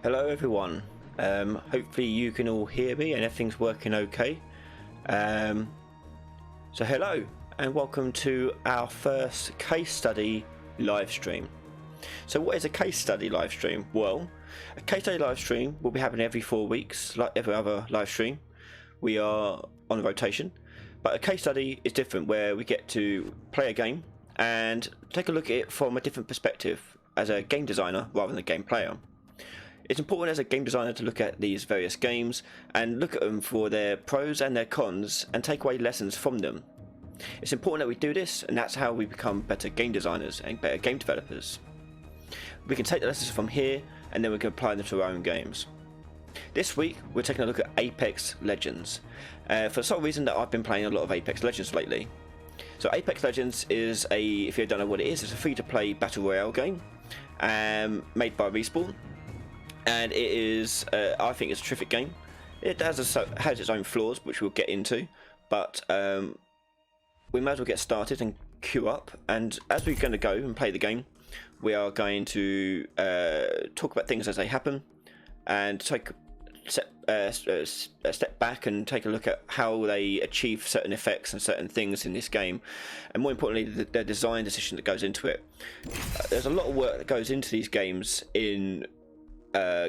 Hello everyone, hopefully you can all hear me and everything's working okay. So hello and welcome to our first case study live stream. So what is a case study live stream? Well, a case study live stream will be happening every 4 weeks like every other live stream. We are on rotation, but a case study is different, where we get to play a game and take a look at it from a different perspective as a game designer rather than a game player. It's important as a game designer to look at these various games and look at them for their pros and their cons and take away lessons from them. It's important that we do this, and that's how we become better game designers and better game developers. We can take the lessons from here and then we can apply them to our own games. This week we're taking a look at Apex Legends. For some reason that I've been playing a lot of Apex Legends lately. So Apex Legends is if you don't know what it is, it's a free-to-play battle royale game made by Respawn. And it is, I think it's a terrific game. It has its own flaws, which we'll get into, but we might as well get started and queue up. And as we're going to go and play the game, we are going to talk about things as they happen, and take a step back and take a look at how they achieve certain effects and certain things in this game, and more importantly, the design decision that goes into it. There's a lot of work that goes into these games in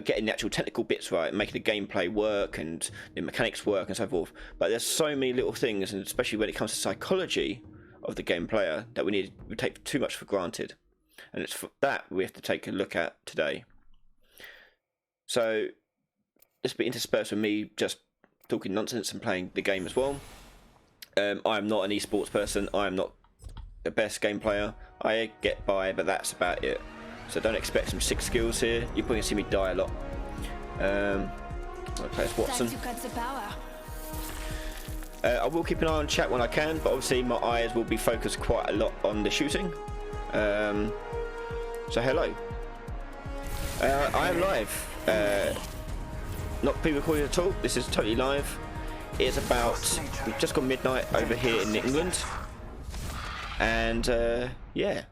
getting the actual technical bits right, making the gameplay work and the mechanics work and so forth, but there's so many little things, and especially when it comes to psychology of the game player, that we take too much for granted, and it's for that we have to take a look at today. So this will be interspersed with me just talking nonsense and playing the game as well. I am not an esports person, I am not the best game player, I get by, but that's about it. So don't expect some sick skills here. You're probably going to see me die a lot. I'm going to play as Wattson. I will keep an eye on chat when I can, but obviously my eyes will be focused quite a lot on the shooting. So hello. I am live. Not pre-recorded at all. This is totally live. It's about, we've just gone midnight over here in England. And yeah.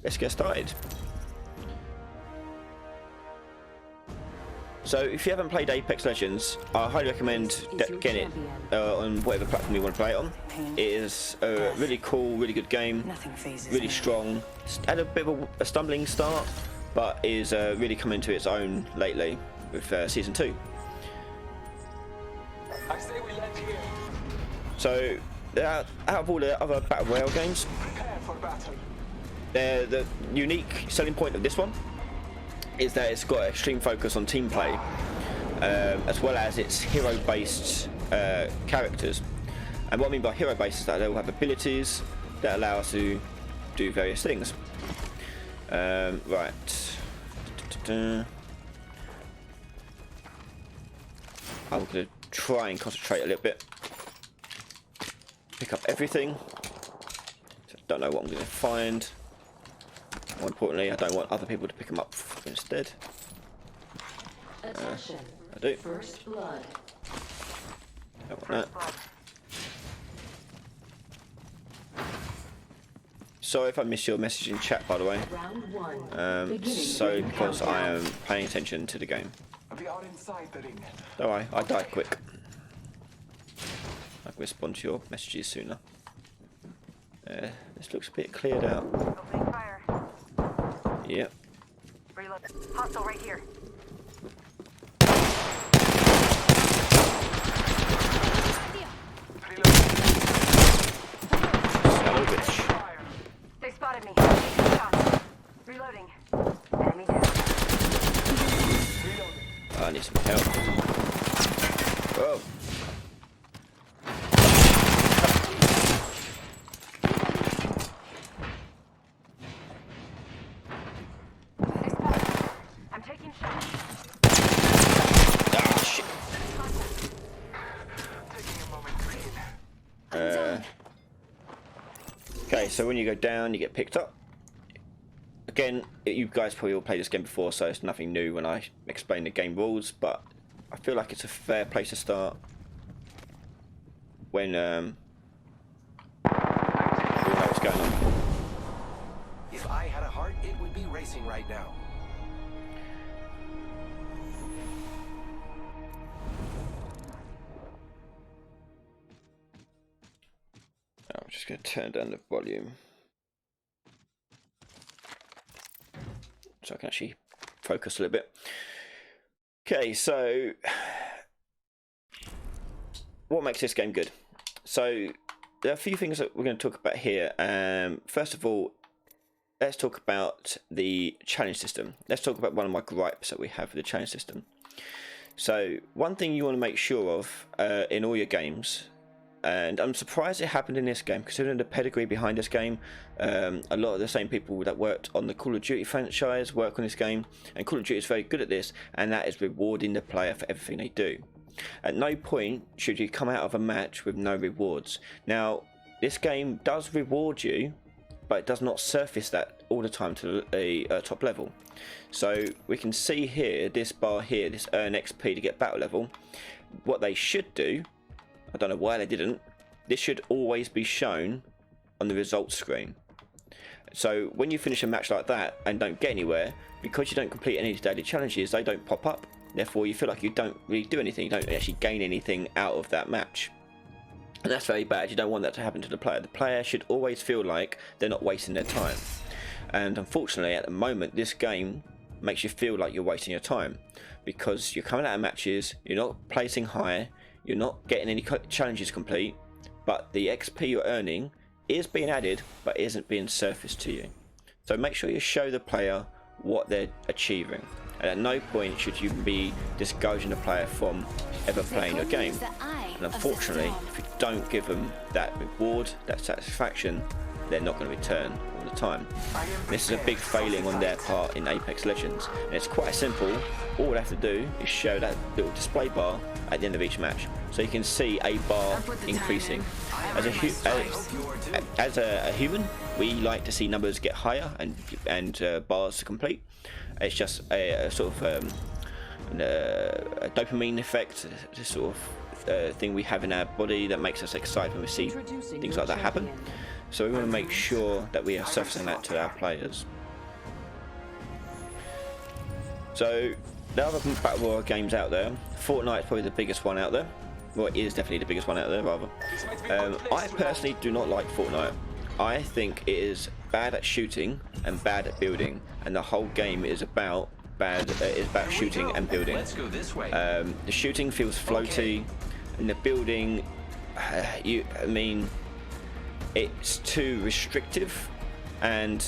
Let's get started. So if you haven't played Apex Legends, I highly recommend getting it on whatever platform you want to play it on. It is a really cool, really good game, really strong. It's had a bit of a stumbling start, but is really coming to its own lately with Season 2. So out of all the other Battle Royale games, the unique selling point of this one is that it's got extreme focus on team play, as well as its hero-based characters. And what I mean by hero-based is that they will have abilities that allow us to do various things. Right. I'm going to try and concentrate a little bit. Pick up everything. Don't know what I'm going to find. More importantly, I don't want other people to pick them up instead. I do. First blood. Don't want that. Sorry if I missed your message in chat, by the way. So because I am paying attention to the game. Don't worry, I die quick. I can respond to your messages sooner. This looks a bit cleared out. Opening fire. Yep. Reload. Hostile right here. Salvage. They spotted me. Taking shots. Reloading. Enemy down. I need some help. Whoa. I'm taking shots. Ah, shit. Okay, so when you go down, you get picked up. Again, you guys probably all played this game before, so it's nothing new when I explain the game rules, but I feel like it's a fair place to start when we know what's going on. If I had a heart, it would be racing right now. Just going to turn down the volume so I can actually focus a little bit. Okay, so what makes this game good? So there are a few things that we're going to talk about here. First of all, let's talk about the challenge system. Let's talk about one of my gripes that we have with the challenge system. So one thing you want to make sure of in all your games, and I'm surprised it happened in this game considering the pedigree behind this game. A lot of the same people that worked on the Call of Duty franchise work on this game, and Call of Duty is very good at this, and that is rewarding the player for everything they do. At no point should you come out of a match with no rewards. Now this game does reward you, but it does not surface that all the time to a top level. So we can see here, this bar here, this earn XP to get battle level. What they should do, I don't know why they didn't, this should always be shown on the results screen. So when you finish a match like that and don't get anywhere, because you don't complete any daily challenges, they don't pop up. Therefore you feel like you don't really do anything, you don't actually gain anything out of that match. And that's very bad. You don't want that to happen to the player. The player should always feel like they're not wasting their time. And unfortunately at the moment this game makes you feel like you're wasting your time, because you're coming out of matches, you're not placing high, you're not getting any challenges complete, but the XP you're earning is being added but isn't being surfaced to you. So make sure you show the player what they're achieving, and at no point should you be discouraging the player from ever playing your game. And unfortunately, if you don't give them that reward, that satisfaction, they're not going to return all the time. This is a big failing on their part in Apex Legends, and it's quite simple. All we have to do is show that little display bar at the end of each match, so you can see a bar increasing. As a human, we like to see numbers get higher and bars to complete. It's just a sort of a dopamine effect, this sort of thing we have in our body that makes us excited when we see things like that happen. So we want to make sure that we are surfacing that to our players. So there are other battle royale games out there. Fortnite is probably the biggest one out there. Well, it is definitely the biggest one out there, rather. I personally do not like Fortnite. I think it is bad at shooting and bad at building, and the whole game is about shooting and building. The shooting feels floaty, and the building, I mean, it's too restrictive, and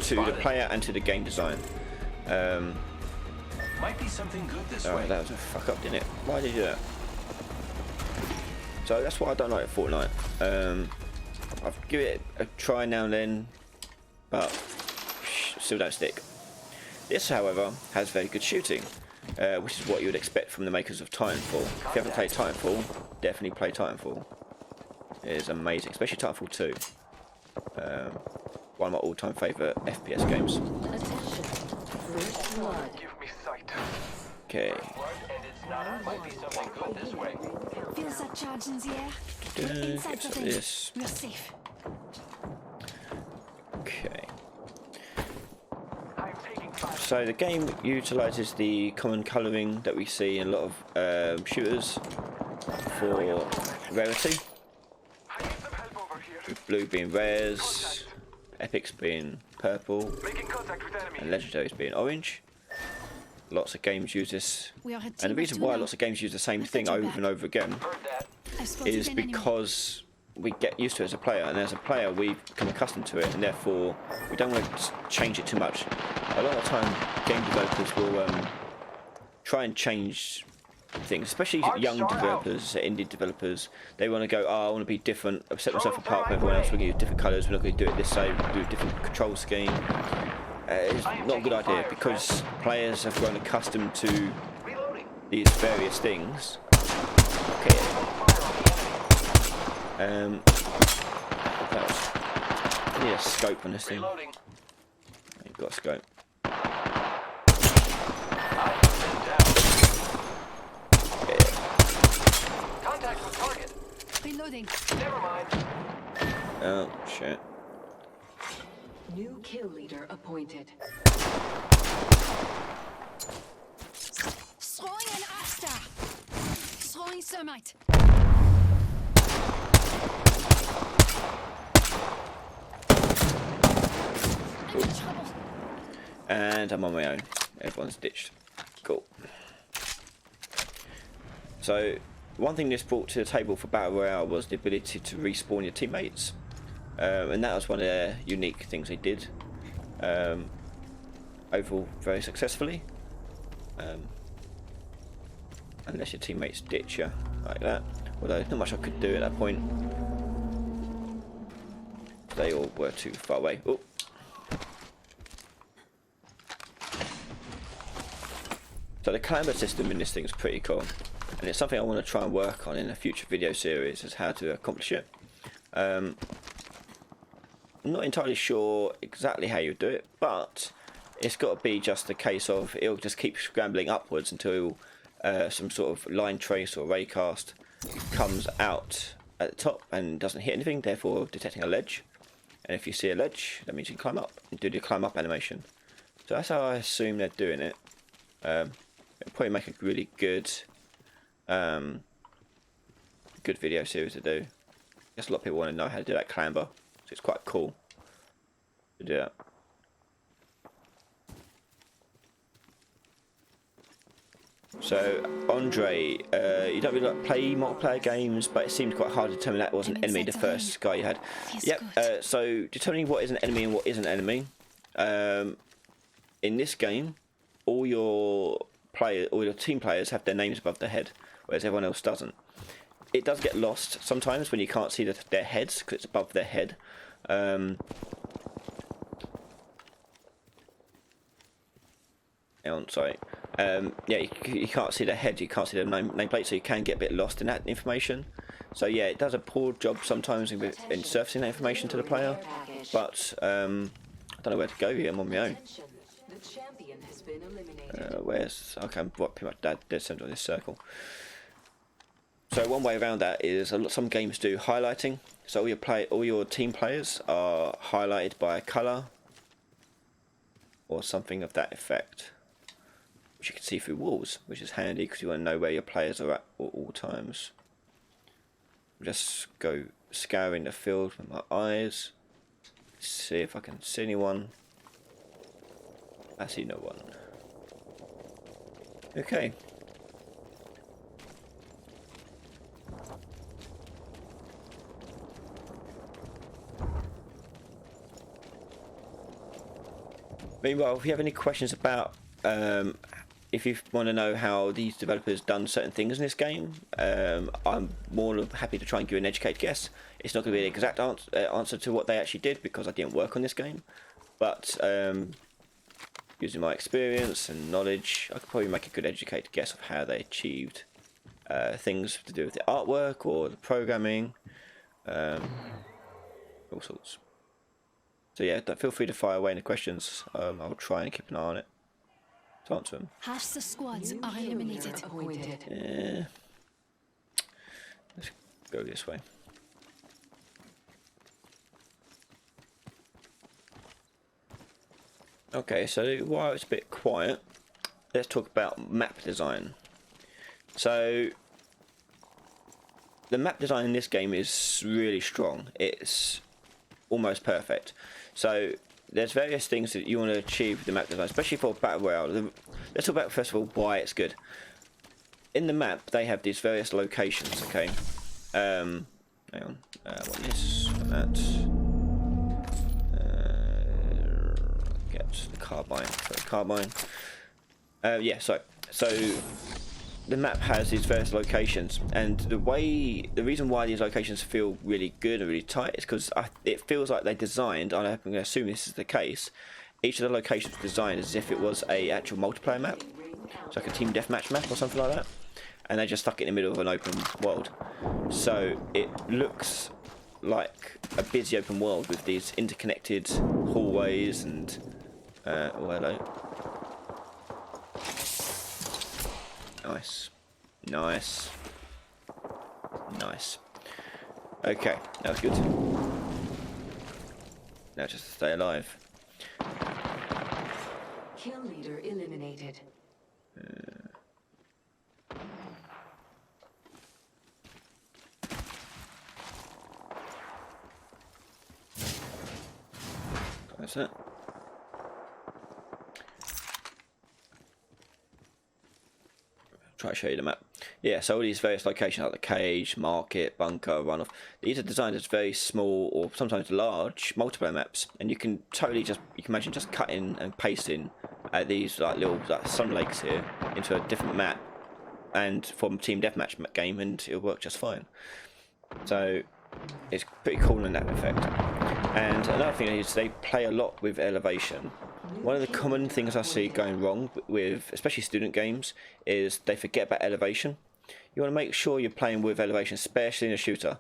to the player and to the game design. Might be something good this way. That was a fuck up, didn't it? Why did you do that? So that's what I don't like at Fortnite. I've given it a try now and then, but still don't stick. This, however, has very good shooting, which is what you would expect from the makers of Titanfall. If you haven't played Titanfall, definitely play Titanfall. It is amazing, especially Titanfall 2. One of my all-time favourite FPS games. Give me sight. Okay. Might be something good this way. Feels that charge in the air. Get some of this. We're safe. Okay. I'm taking fire. So the game utilises the common colouring that we see in a lot of shooters for rarity. I need some help over here. With blue being rares, epics being purple, Making contact with enemy. and legendaries being orange. Lots of games use this, We are a and the team of reason two why now. lots of games use the same I've got thing your over back. and over again Heard that. I've spotted is an enemy. because we get used to it as a player, and as a player we become accustomed to it, and therefore we don't want to change it too much. A lot of the time game developers will try and change things, especially young developers, indie developers. They want to go, oh, I want to be different, I've set myself apart from everyone else, we're going to use different colours, we're not going to do it this way, we're going to do a different control scheme. It's not a good idea, because players have grown accustomed to Reloading. these various things. Okay. What else? I need a scope on this thing. Reloading. You've got a scope. Okay. Contact with target. Reloading. Never mind. Oh shit. New kill leader appointed. Throwing an Asta. Throwing thermite. Cool. And I'm on my own. Everyone's ditched. Cool. So, one thing this brought to the table for Battle Royale was the ability to respawn your teammates. And that was one of the unique things they did. Overall, very successfully. Unless your teammates ditch you like that. Although, not much I could do at that point. They all were too far away. Oh. So the clamber system in this thing is pretty cool. And it's something I want to try and work on in a future video series, is how to accomplish it. I'm not entirely sure exactly how you do it, but it's got to be just a case of it'll just keep scrambling upwards until some sort of line trace or raycast comes out at the top and doesn't hit anything, therefore detecting a ledge. And if you see a ledge, that means you can climb up and do the climb up animation. So that's how I assume they're doing it. It'll probably make a really good good video series to do. I guess a lot of people want to know how to do that clamber, so it's quite cool to do that. So Andre, you don't really like play multiplayer games, but it seemed quite hard to determine that was an enemy, the first guy you had. Yep. So determining what is an enemy and what isn't an enemy. In this game, all your team players have their names above their head, whereas everyone else doesn't. It does get lost sometimes when you can't see their heads because it's above their head. Hang on, sorry. Yeah, you can't see their head, you can't see their nameplate, so you can get a bit lost in that information. So yeah, it does a poor job sometimes in surfacing that information to the player, but I don't know where to go here. I'm on my own. Where's okay? I'm pretty much dead center of this circle. So one way around that is some games do highlighting. So all your team players are highlighted by a colour or something of that effect, which you can see through walls, which is handy because you want to know where your players are at all times. Just go scouring the field with my eyes, see if I can see anyone. I see no one. Okay. Meanwhile, if you have any questions about if you want to know how these developers done certain things in this game, I'm more than happy to try and give you an educated guess. It's not going to be the exact answer to what they actually did because I didn't work on this game, but using my experience and knowledge, I could probably make a good educated guess of how they achieved things to do with the artwork or the programming, all sorts. So yeah, feel free to fire away any questions. I'll try and keep an eye on it to answer them. Half the squads are eliminated. Yeah. Let's go this way. Okay, so while it's a bit quiet, let's talk about map design. So the map design in this game is really strong. It's almost perfect. So there's various things that you want to achieve with the map design, especially for Battle Royale. Let's talk about first of all why it's good. In the map they have these various locations, okay? Hang on, what this, what that. Get the carbine, sorry, carbine. Yeah, so the map has these various locations, and the reason why these locations feel really good and really tight is because it feels like they designed, and I'm going to assume this is the case, each of the locations was designed as if it was a actual multiplayer map, so like a team deathmatch map or something like that, and they just stuck it in the middle of an open world. So it looks like a busy open world with these interconnected hallways and oh hello. Nice. Nice. Nice. Okay, that was good. Now just to stay alive. Kill leader eliminated. That's it. try to show you the map. Yeah, so all these various locations like the cage, market, bunker, runoff, these are designed as very small or sometimes large multiplayer maps, and you can totally just, you can imagine just cutting and pasting these like little like sun lakes here into a different map and from team deathmatch game, and it'll work just fine. So it's pretty cool in that effect. And another thing is they play a lot with elevation. One of the common things I see going wrong with especially student games is they forget about elevation. You want to make sure you're playing with elevation, especially in a shooter.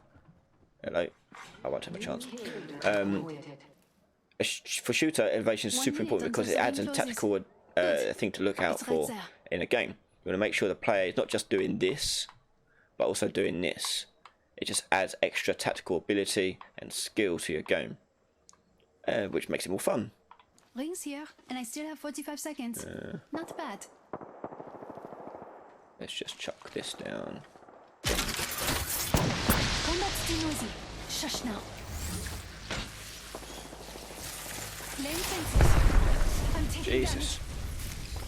Hello, I won't take my chance. For shooter, elevation is super important because it adds a tactical thing to look out for in a game. You want to make sure the player is not just doing this, but also doing this. It just adds extra tactical ability and skill to your game, which makes it more fun. Rings here, and I still have 45 seconds. Not bad. Let's just chuck this down. Combat's too noisy. Shush now. Laying fences. I'm taking Jesus.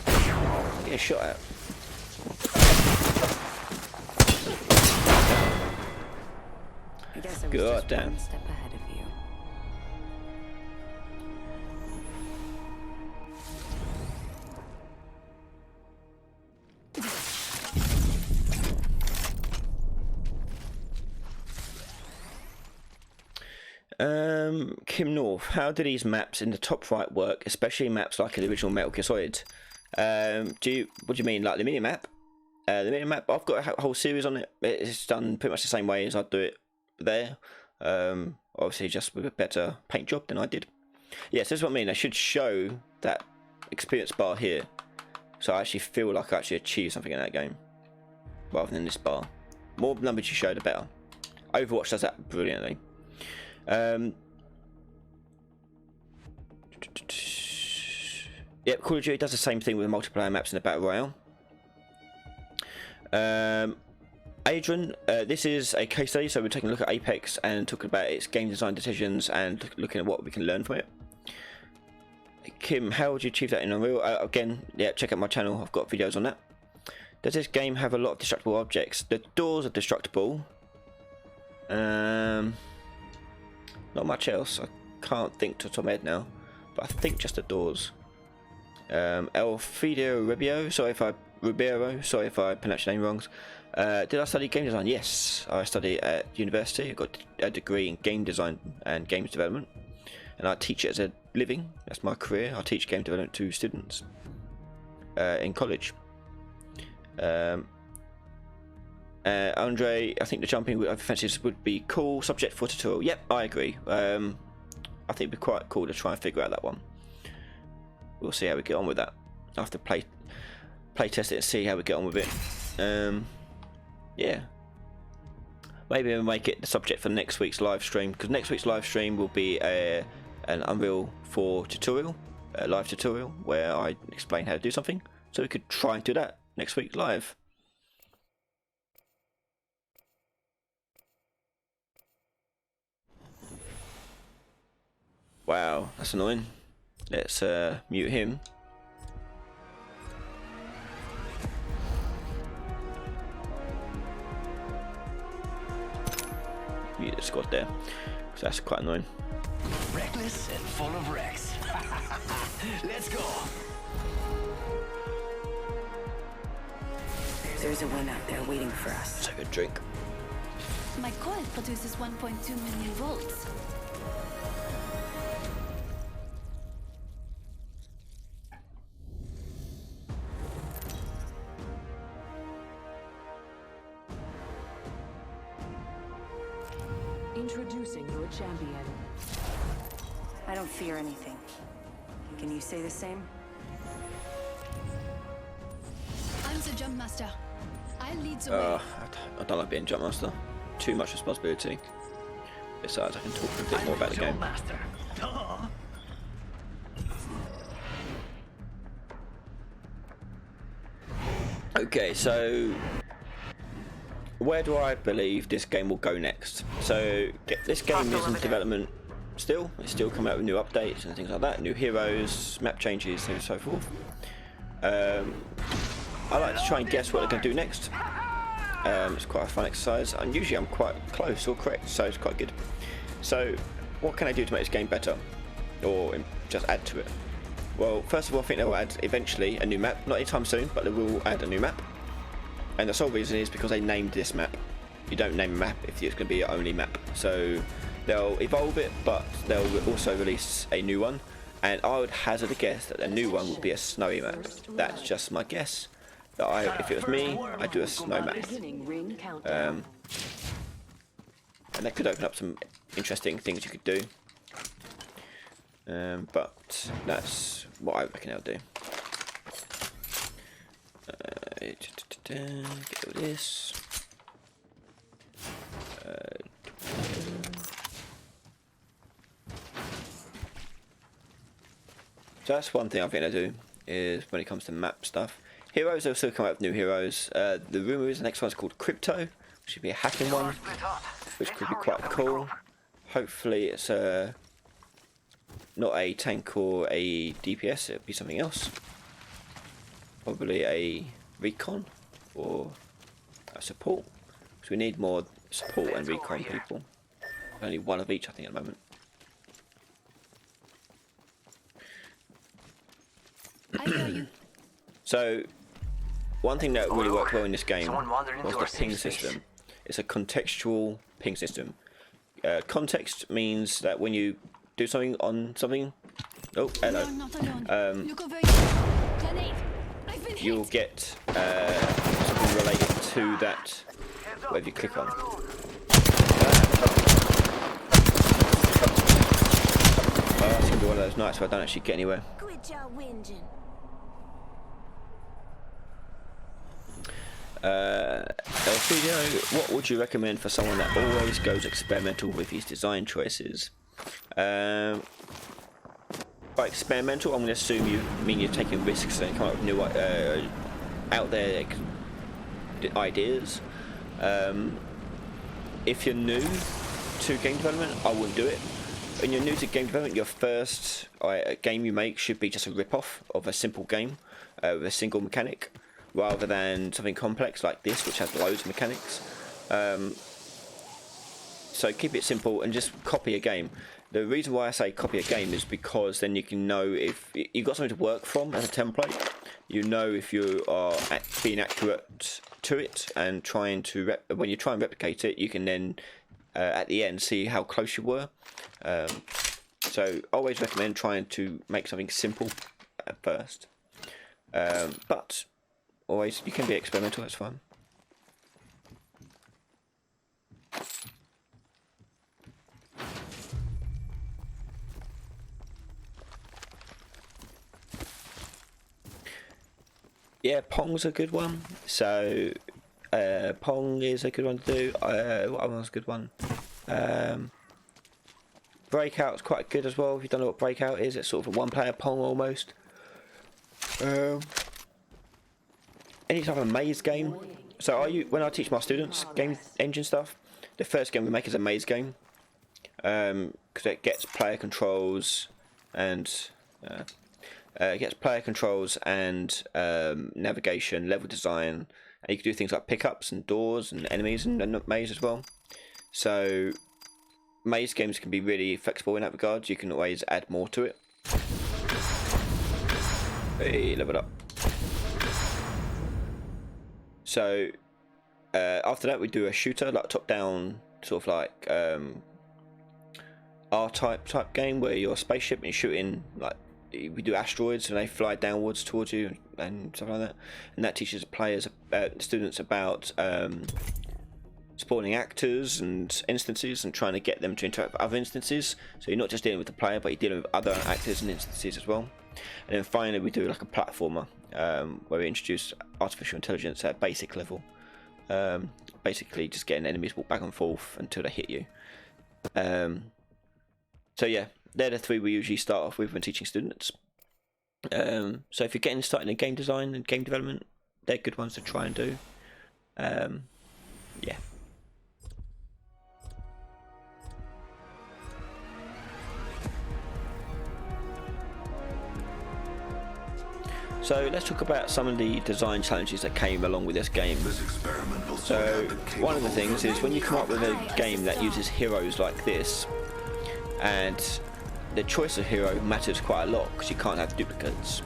I'm getting shot at. I guess I was God just damn. one step ahead of you. Kim North, how do these maps in the top right work, especially maps like the original Metal Gear Solid? What do you mean, like the mini map? The mini map, I've got a whole series on it. It's done pretty much the same way as I do it there. Obviously just with a better paint job than I did. Yes, this is what I mean. I should show that experience bar here, so I actually feel like I actually achieved something in that game, rather than this bar. More numbers you show, the better. Overwatch does that brilliantly. Yep, Call of Duty does the same thing with multiplayer maps in the Battle Royale. Adrian, this is a case study, so we're taking a look at Apex and talking about its game design decisions and looking at what we can learn from it. Kim, how would you achieve that in Unreal? Again, yeah, check out my channel, I've got videos on that. Does this game have a lot of destructible objects? The doors are destructible. Not much else. I can't think to the top of my head now, but I think just the doors. Elfidio Ribeiro, sorry if I pronounced your name wrong. Did I study game design? Yes, I studied at university. I got a degree in game design and games development, and I teach it as a living. That's my career. I teach game development to students in college. Andre, I think the jumping over fences would be cool. Subject for tutorial. Yep, I agree. I think it'd be quite cool to try and figure out that one. We'll see how we get on with that. I have to play test it and see how we get on with it. Yeah, maybe we'll make it the subject for next week's live stream, because next week's live stream will be an Unreal 4 tutorial, a live tutorial where I explain how to do something. So we could try and do that next week live. Wow, that's annoying. Let's mute him. Mute the squad there, because that's quite annoying. Reckless and full of wrecks. Let's go. There's a win out there waiting for us. Take a drink. My coil produces 1.2 million volts. Introducing your champion. I don't fear anything. Can you say the same? I'm the jump master. I'll lead the way. I don't like being jump master. Too much responsibility. Besides, I can talk a bit more about the game. Master. Duh. Okay, so where do I believe this game will go next? So this game is in development still. It's still coming out with new updates and things like that, new heroes, map changes, and so forth. I like to try and guess what they're going to do next. It's quite a fun exercise, and usually I'm quite close or correct, so it's quite good. So, what can I do to make this game better, or just add to it? Well, first of all, I think they'll add eventually a new map. Not anytime soon, but they will add a new map. And the sole reason is because they named this map. You don't name a map if it's going to be your only map. So they'll evolve it, but they'll also release a new one. And I would hazard a guess that the new one will be a snowy map. That's just my guess. That if it was me, I'd do a snow map. Beginning ring countdown. And that could open up some interesting things you could do. But that's what I reckon I'll do. Get rid of this. So that's one thing I think I do, is when it comes to map stuff. Heroes, they'll still come out with new heroes. The rumour is the next one's called Crypto, which should be a hacking one, which could be quite cool. Hopefully it's not a tank or a DPS, it'll be something else. Probably a recon or a support, because we need more support and recon people. Only one of each, I think, at the moment. I hear you. So, one thing that really worked well in this game was the ping system. It's a contextual ping system. Context means that when you do something on something, oh, hello, You're not alone. Look over here. Grenade. I've been you'll hit. get something related to that, whatever you click on. Oh, that's going to be one of those nights where I don't actually get anywhere. Quit your whinging. El Studio, what would you recommend for someone that always goes experimental with his design choices? By experimental, I'm going to assume you mean you're taking risks and come up with new out there ideas. If you're new to game development, I wouldn't do it. When you're new to game development, your first game you make should be just a rip-off of a simple game with a single mechanic, rather than something complex like this, which has loads of mechanics. So keep it simple and just copy a game. The reason why I say copy a game is because then you can know if you've got something to work from as a template. You know if you are being accurate to it, and trying to when you try and replicate it, you can then at the end see how close you were. So I always recommend trying to make something simple at first, but always you can be experimental. That's fine. Yeah, Pong's a good one. So, Pong is a good one to do. What other one's a good one? Breakout's quite good as well. If you don't know what Breakout is, it's sort of a one-player Pong almost. Any type of maze game. So, when I teach my students game engine stuff, the first game we make is a maze game, because it gets player controls and. It gets player controls and navigation, level design, and you can do things like pickups and doors and enemies and maze as well. So maze games can be really flexible in that regard. You can always add more to it. Hey, level up. So after that we do a shooter, like top-down, sort of like R-type game where you're a spaceship and you're shooting like. We do asteroids and they fly downwards towards you and stuff like that, and that teaches players, students about spawning actors and instances and trying to get them to interact with other instances. So you're not just dealing with the player, but you're dealing with other actors and instances as well. And then finally we do like a platformer where we introduce artificial intelligence at basic level, basically just getting enemies walk back and forth until they hit you. So yeah, they're the three we usually start off with when teaching students. So if you're getting started in game design and game development, they're good ones to try and do. Yeah. So let's talk about some of the design challenges that came along with this game. So one of the things is when you come up with a game that uses heroes like this, and the choice of hero matters quite a lot because you can't have duplicates.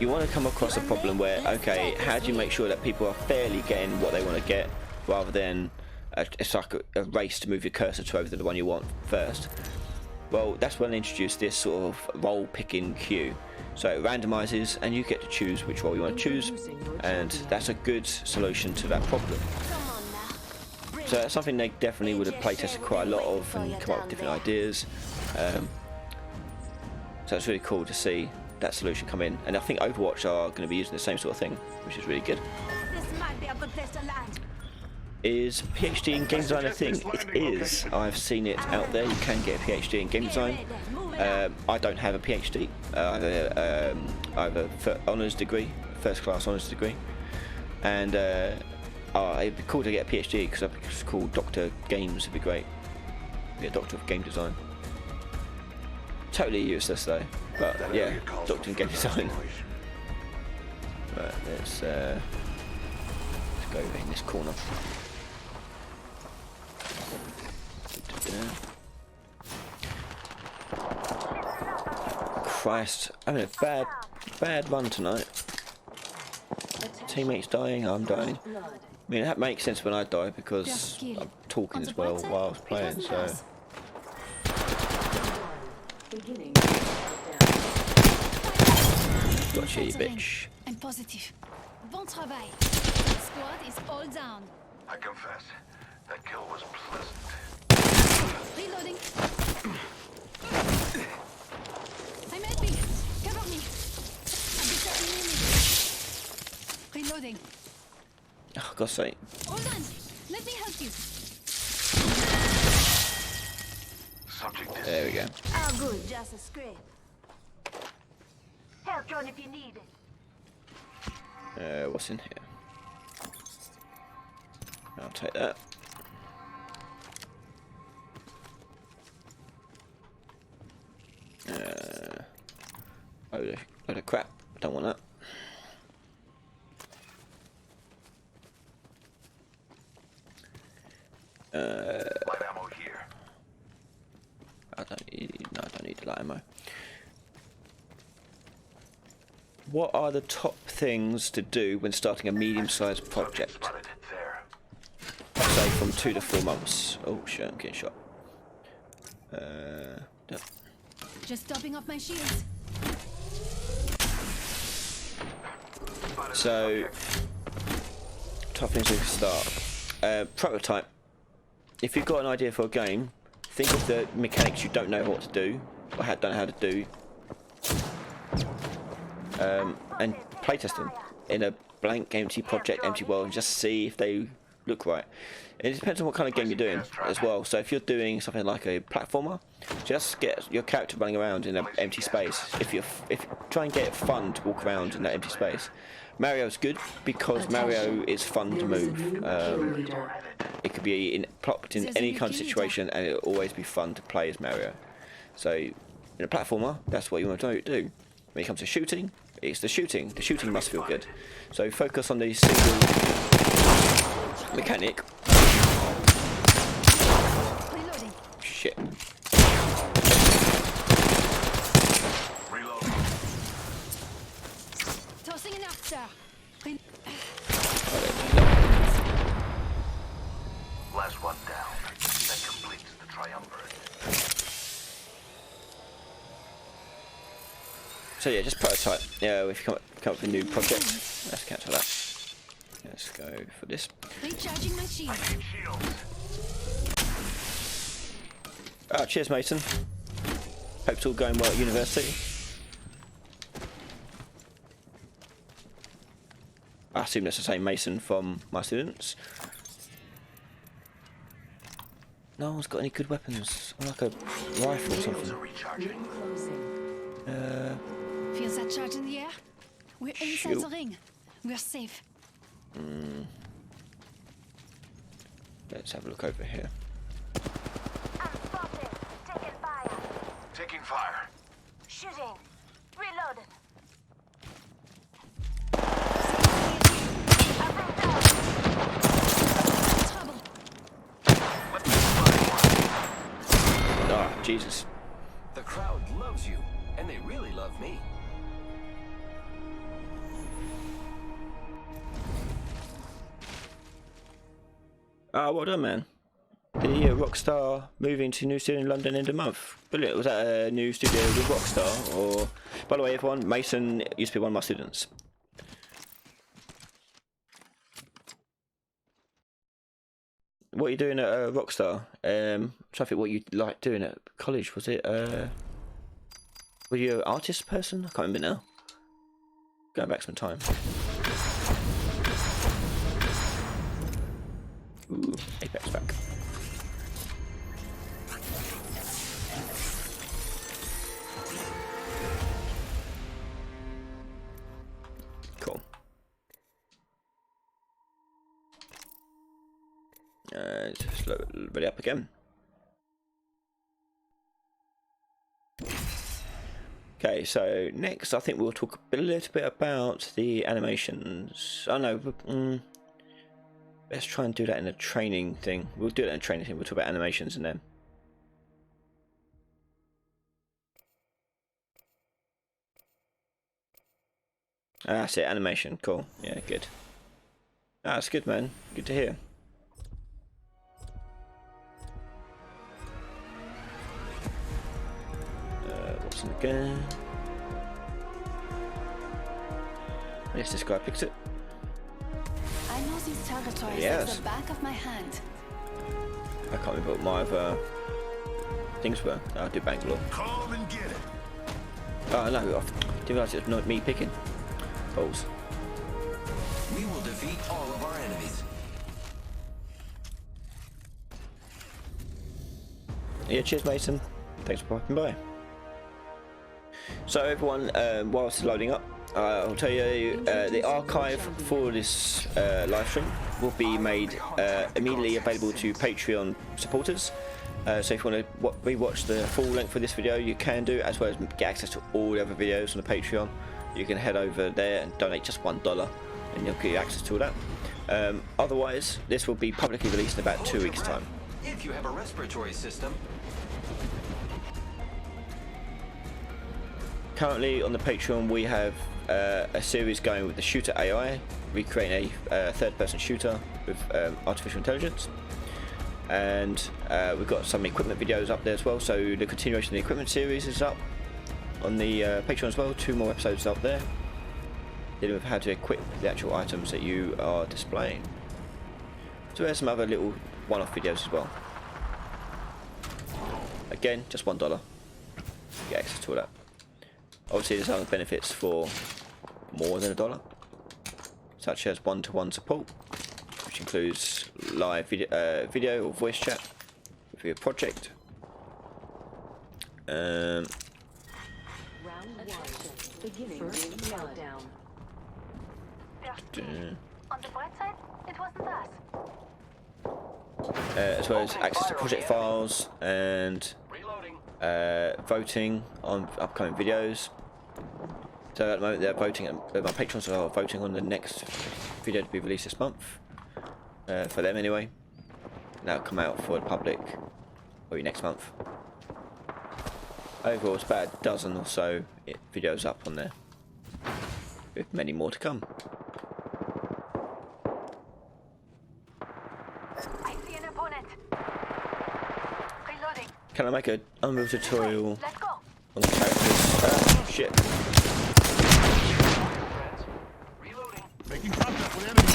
You want to come across a problem where, okay, how do you make sure that people are fairly getting what they want to get, rather than it's like a race to move your cursor to over the one you want first. Well, that's when they introduced this sort of role picking queue. So it randomizes and you get to choose which role you want to choose, and that's a good solution to that problem. So that's something they definitely would have playtested quite a lot of and come up with different ideas. So it's really cool to see that solution come in, and I think Overwatch are going to be using the same sort of thing, which is really good. This might be a good place to land. Is PhD in game design a thing? It is. I've seen it out there. You can get a PhD in game design. I don't have a PhD. I have a honours degree, first class honours degree, and it'd be cool to get a PhD because it's called Doctor Games. It'd be great. Be a Doctor of Game Design. Totally useless though. But yeah, Doctor in Game Design. Right, let's go over in this corner. Christ, I'm having a bad run tonight. Teammates dying, I'm dying. I mean, that makes sense when I die because I'm talking as well while I was playing, so. Gotcha, you bitch. I'm positive. Bon travail. The squad is all down. I confess, that kill was pleasant. Reloading. I'm helping. Cover me. I'm detecting enemy. Reloading. Oh, God's sake. Hold on. Let me help you. Subject is There we go. Oh, good. Just a scrape. Help drone if you need it. What's in here? I'll take that. Load of crap. Don't want that. light ammo here. I don't need the light ammo. What are the top things to do when starting a medium-sized project? Spotted there. Say from 2 to 4 months. Oh shit, I'm getting shot. No. Just topping off my shields. So, top things we can start. Prototype. If you've got an idea for a game, think of the mechanics you don't know what to do, or don't know how to do, and playtest them in a blank, empty project, empty world, and just see if they look right. And it depends on what kind of game you're doing as well. So if you're doing something like a platformer, just get your character running around in an empty space. If you try and get it fun to walk around in that empty space. Mario's good because Mario is fun to move. It could be plopped in any kind of situation, and it'll always be fun to play as Mario. So in a platformer, that's what you want to do. When it comes to shooting, it's the shooting. The shooting must feel good. So focus on the single mechanic. Reloading. Shit. Reload. Tossing an arc, sir. Last one down. That completes the triumvirate. So yeah, just prototype. Yeah, if you come up with a new project, let's cancel that. Let's go for this. Recharging my shield. Shields. Oh, cheers, Mason. Hope it's all going well at university. I assume that's the same Mason from my students. No one's got any good weapons, like a rifle or something. Recharging. Feels that charge in the air? We're inside Shoot. the ring. We're safe. Let's have a look over here. I'm spotted. Taking fire. Taking fire. Shooting. Reloaded. Jesus. The crowd loves you, and they really love me. Ah, well done, man. The Rockstar moving to new studio in London end of month. Brilliant. Was that a new studio with Rockstar? Or, by the way, everyone, Mason used to be one of my students. What are you doing at Rockstar? Trying to think what you like doing at college. Was it? Were you an artist person? I can't remember now. Going back some time. Ooh, Apex back. Cool. Slow it really up again. Okay, so next I think we'll talk a little bit about the animations. Oh no, let's try and do that in a training thing. We'll do it in a training thing. We'll talk about animations and then. Ah, that's it, animation. Cool. Yeah, good. Ah, that's good, man. Good to hear. What's in the game? I guess this guy picks it. I know these territories Yes. like the back of my hand. I can't remember what my other things were. I'll do Bangalore. Come and get it. Oh no, I didn't realise it was not me picking. Balls. We will defeat all of our enemies. Yeah, cheers Mason. Thanks for popping by. So everyone, while it's loading up, I'll tell you the archive for this live stream will be made immediately available to Patreon supporters. So if you want to rewatch the full length for this video, you can do, as well as get access to all the other videos on the Patreon. You can head over there and donate just $1 and you'll get access to all that. Otherwise, this will be publicly released in about 2 weeks' time. If you have a respiratory system. Currently on the Patreon we have a series going with the Shooter AI, recreating a third-person shooter with artificial intelligence, and we've got some equipment videos up there as well. So the continuation of the equipment series is up on the Patreon as well. 2 more episodes up there dealing with how to equip the actual items that you are displaying. So there's some other little one-off videos as well. Again, just $1. Get access to all that. Obviously there's other benefits for more than $1, such as one-to-one support, which includes live video or voice chat with your project. Round 1. Beginning countdown. On the bright side, it wasn't us. As well as access to project files and voting on upcoming videos. So at the moment they're voting, my patrons are voting on the next video to be released this month, for them anyway. That'll come out for the public probably next month. Overall it's about a dozen or so videos up on there, with many more to come. I see an opponent. Reloading. Can I make an Unreal tutorial Let's go. on the characters? Shit. Making contact with enemy.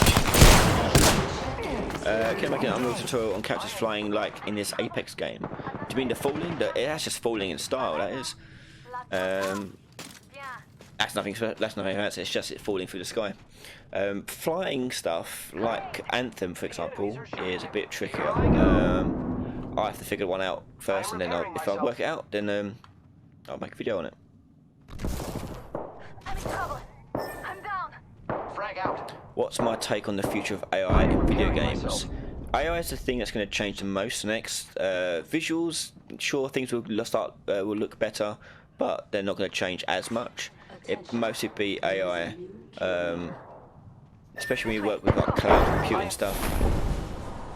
Can I make an Unreal tutorial on characters flying like in this Apex game? Do you mean the falling? That's just falling in style, that is. Yeah. That's nothing fancy, it's just it falling through the sky. Flying stuff, like Anthem for example, is a bit trickier. I have to figure one out first, and then if I work it out, then I'll make a video on it. I'm in trouble. I'm down. Frag out. What's my take on the future of AI in video games? AI is the thing that's going to change the most next. Visuals, sure, things will look better, but they're not going to change as much. It mostly be AI, especially when you work with like cloud computing stuff.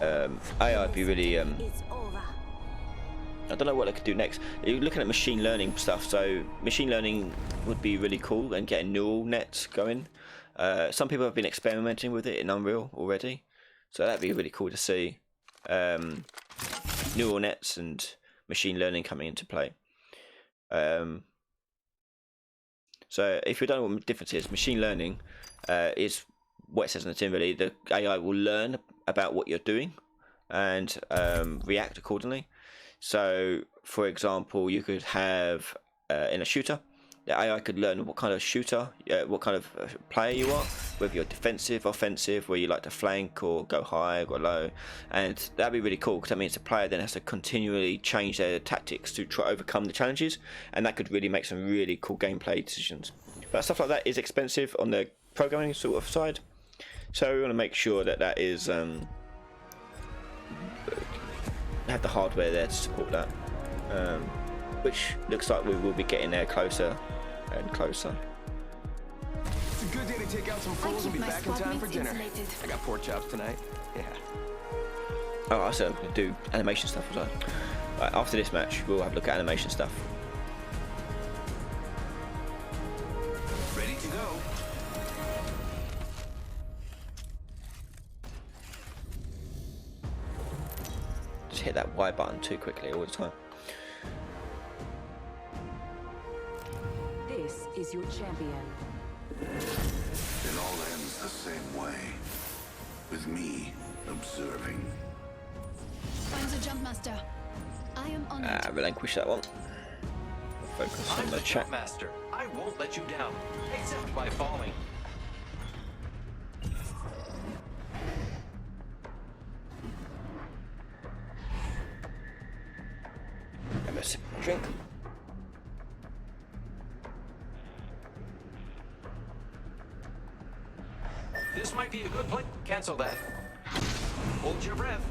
AI would be really It's over. I don't know what they could do next. You're looking at machine learning stuff, so machine learning would be really cool and getting neural nets going. Some people have been experimenting with it in Unreal already, so that'd be really cool to see. Neural nets and machine learning coming into play. So if you don't know what the difference is, machine learning is what it says on the tin really. The AI will learn about what you're doing and react accordingly. So for example, you could have in a shooter, the AI could learn what kind of shooter, what kind of player you are, whether you're defensive, offensive, where you like to flank or go high or go low, and that'd be really cool because that means the player then has to continually change their tactics to try to overcome the challenges, and that could really make some really cool gameplay decisions. But stuff like that is expensive on the programming sort of side, so we want to make sure that that is have the hardware there to support that, which looks like we will be getting there closer and closer. It's a good day to take out some I fools and keep be my back in time for squad mates dinner. insulated. I got pork chops tonight. Yeah. Oh, I said I'm going to do animation stuff as well. Right, after this match, we'll have a look at animation stuff. Ready to go. Just hit that Y button too quickly all the time. This is your champion. It all ends the same way. With me observing. Find the jump master. I am on it. Relinquish that one. Focus on the chat. Master. I won't let you down, except by falling. Have a sip of drink. This might be a good play. Cancel that. Hold your breath.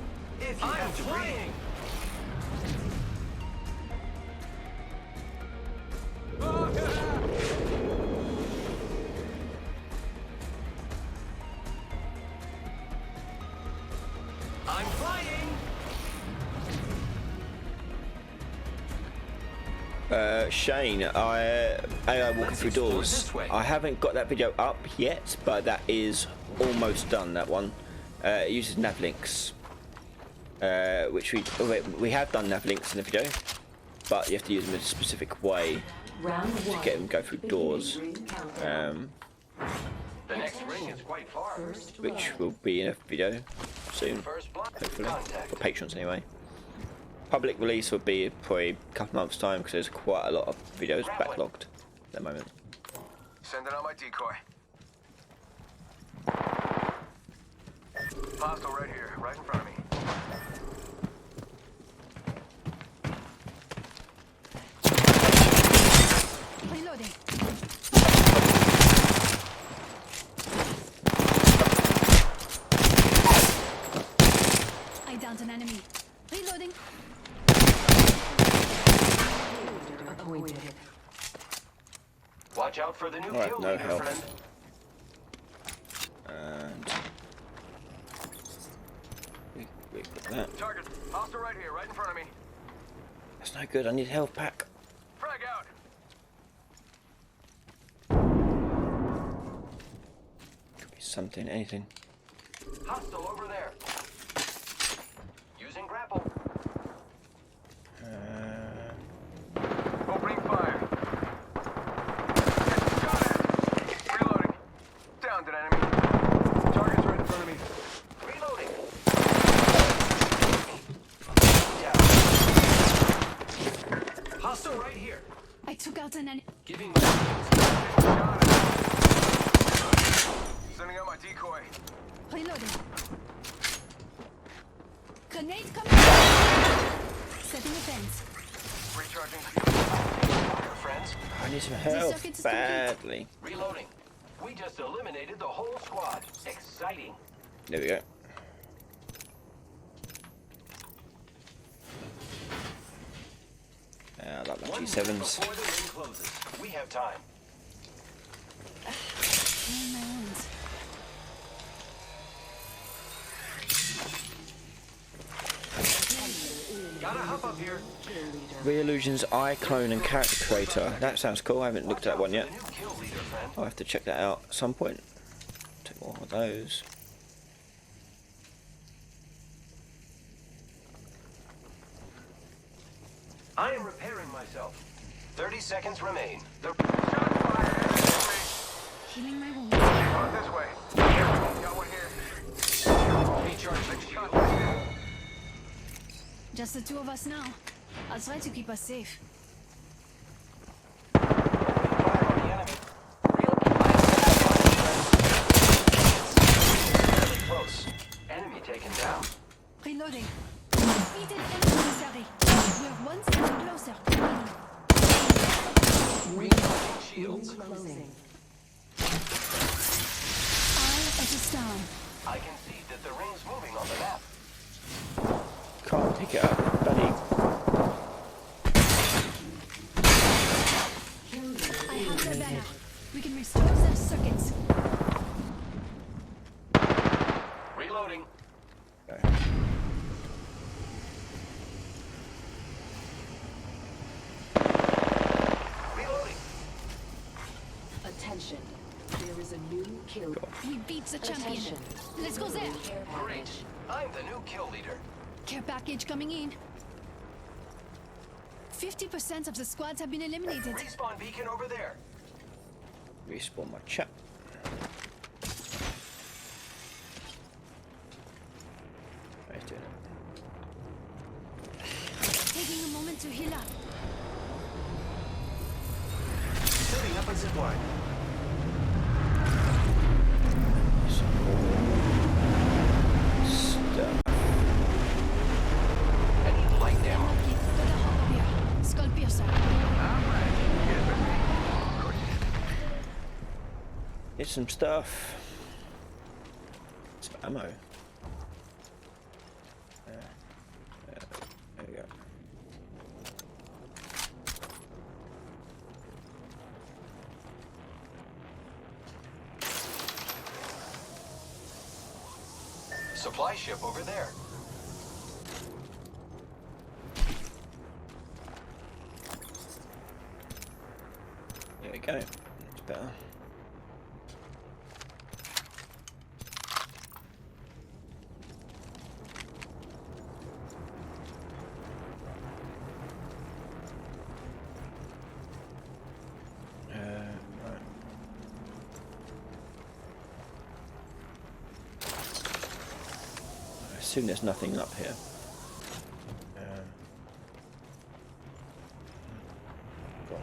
If you have to breathe. I'm flying. Shane, AI walking through explore doors. this way. I haven't got that video up yet, but that is almost done. That one it uses navlinks, which we have done navlinks in the video, but you have to use them in a specific way Round to one. get them to go through doors, Beginning ring countdown. The next ring is quite far. First which blood. will be in a video soon, First blood. hopefully, Contact. for patrons anyway. Public release will be probably a couple months time because there's quite a lot of videos backlogged at the moment. Sending out my decoy. Hostile right here, right in front of me. Reloading. I downed an enemy. Reloading. Appointed. Watch out for the new Alright, kill no leader, health. friend. And we got that. Target. Hostile right here, right in front of me. That's no good. I need a health pack. Frag out. Could be something, anything. Hostile over there. Using grapple. Opening fire. Got it. Reloading. Downed an enemy. Target's right in front of me. Reloading. Down. Hostile right here. I took out an enemy. Giving my Got it. Sending out my decoy. Reloading. Grenade coming. Setting a fence. Recharging shield. friends. I need some circuit health is complete. badly. Reloading. We just eliminated the whole squad. Exciting. There we go. I like my 1 minute G7s. before the ring closes. We have time. In my wounds. Got Gotta hop up here. Re-Illusions Eye Clone and Character Creator. That sounds cool. I haven't looked at that one yet. The new kill leader, friend. I'll have to check that out at some point. Take more of those. I am repairing myself. 30 seconds remain. The Shots fired. Enemy. Healing my wounds. On this way. Got one here. recharging shield. Just the two of us now. I'll try to keep us safe. Fire on the enemy. Really close. Enemy taken down. Reloading. Defeated enemy. We're one step closer. Recharging shields. Closing. Eye at a down. I can see that the ring's moving on the map. Can't pick it up, buddy. I have the banner. We can restore their circuits. Reloading. Okay. Reloading. Attention. There is a new kill. We beat the champion. Attention. Let's go there. Care Great. package. I'm the new kill leader. Care package coming in. 50% of the squads have been eliminated. Respawn beacon over there. Respawn my chap. Right, doing it. Taking a moment to heal up. Setting up a zip line. Some more stuff. I need light ammo. Lucky, got a hop here. Skull piercer. Get some stuff. Some ammo. There we go. Supply ship over there. There we go. It's better. Right. I assume there's nothing up here. Cool.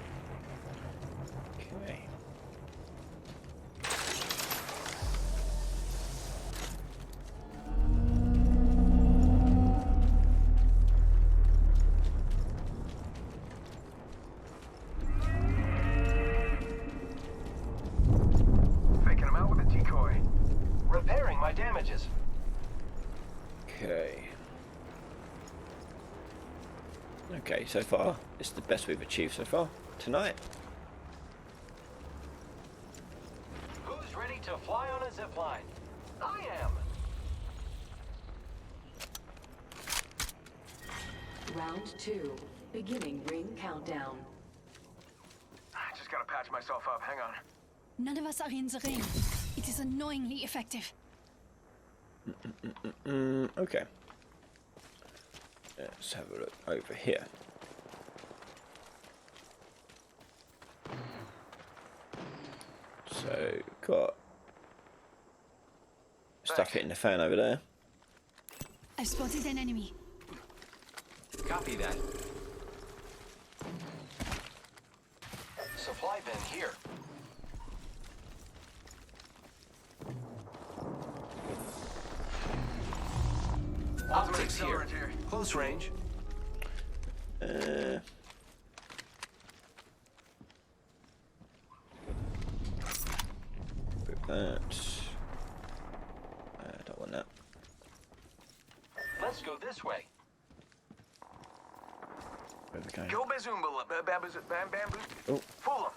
Okay. Faking him out with a decoy. Repairing my damages. Okay. Okay, so far, this is the best we've achieved so far tonight. Who's ready to fly on a zip line? I am. Round 2. Beginning ring countdown. I just gotta patch myself up. Hang on. None of us are in the ring. It is annoyingly effective. Okay. Let's have a look over here. So, got stuff hitting the fan over there. I've spotted an enemy. Copy that. Supply bin here. Optics here. accelerant here. Close range. Put that. Don't want that. Let's go this way. Where we going? Go Bazoomba, bamboo. Oh. Fool him.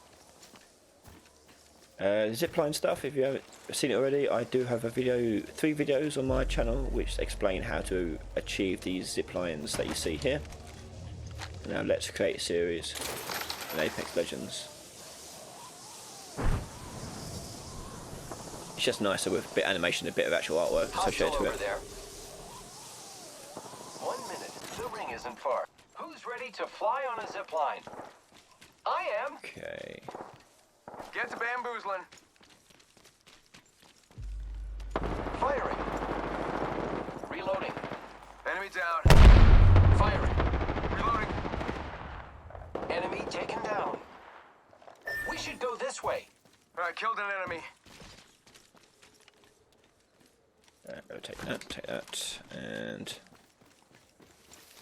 Zipline stuff, if you haven't seen it already, I do have a video, 3 videos on my channel which explain how to achieve these zip lines that you see here. Now let's create a series in Apex Legends. It's just nicer with a bit of animation, a bit of actual artwork Hostile associated with over it. there. 1 minute. The ring isn't far. Who's ready to fly on a zip line? I am. Okay. Get to bamboozling. Firing. Reloading. Enemy down. Firing. Reloading. Enemy taken down. We should go this way. Alright, killed an enemy. I'll take that, and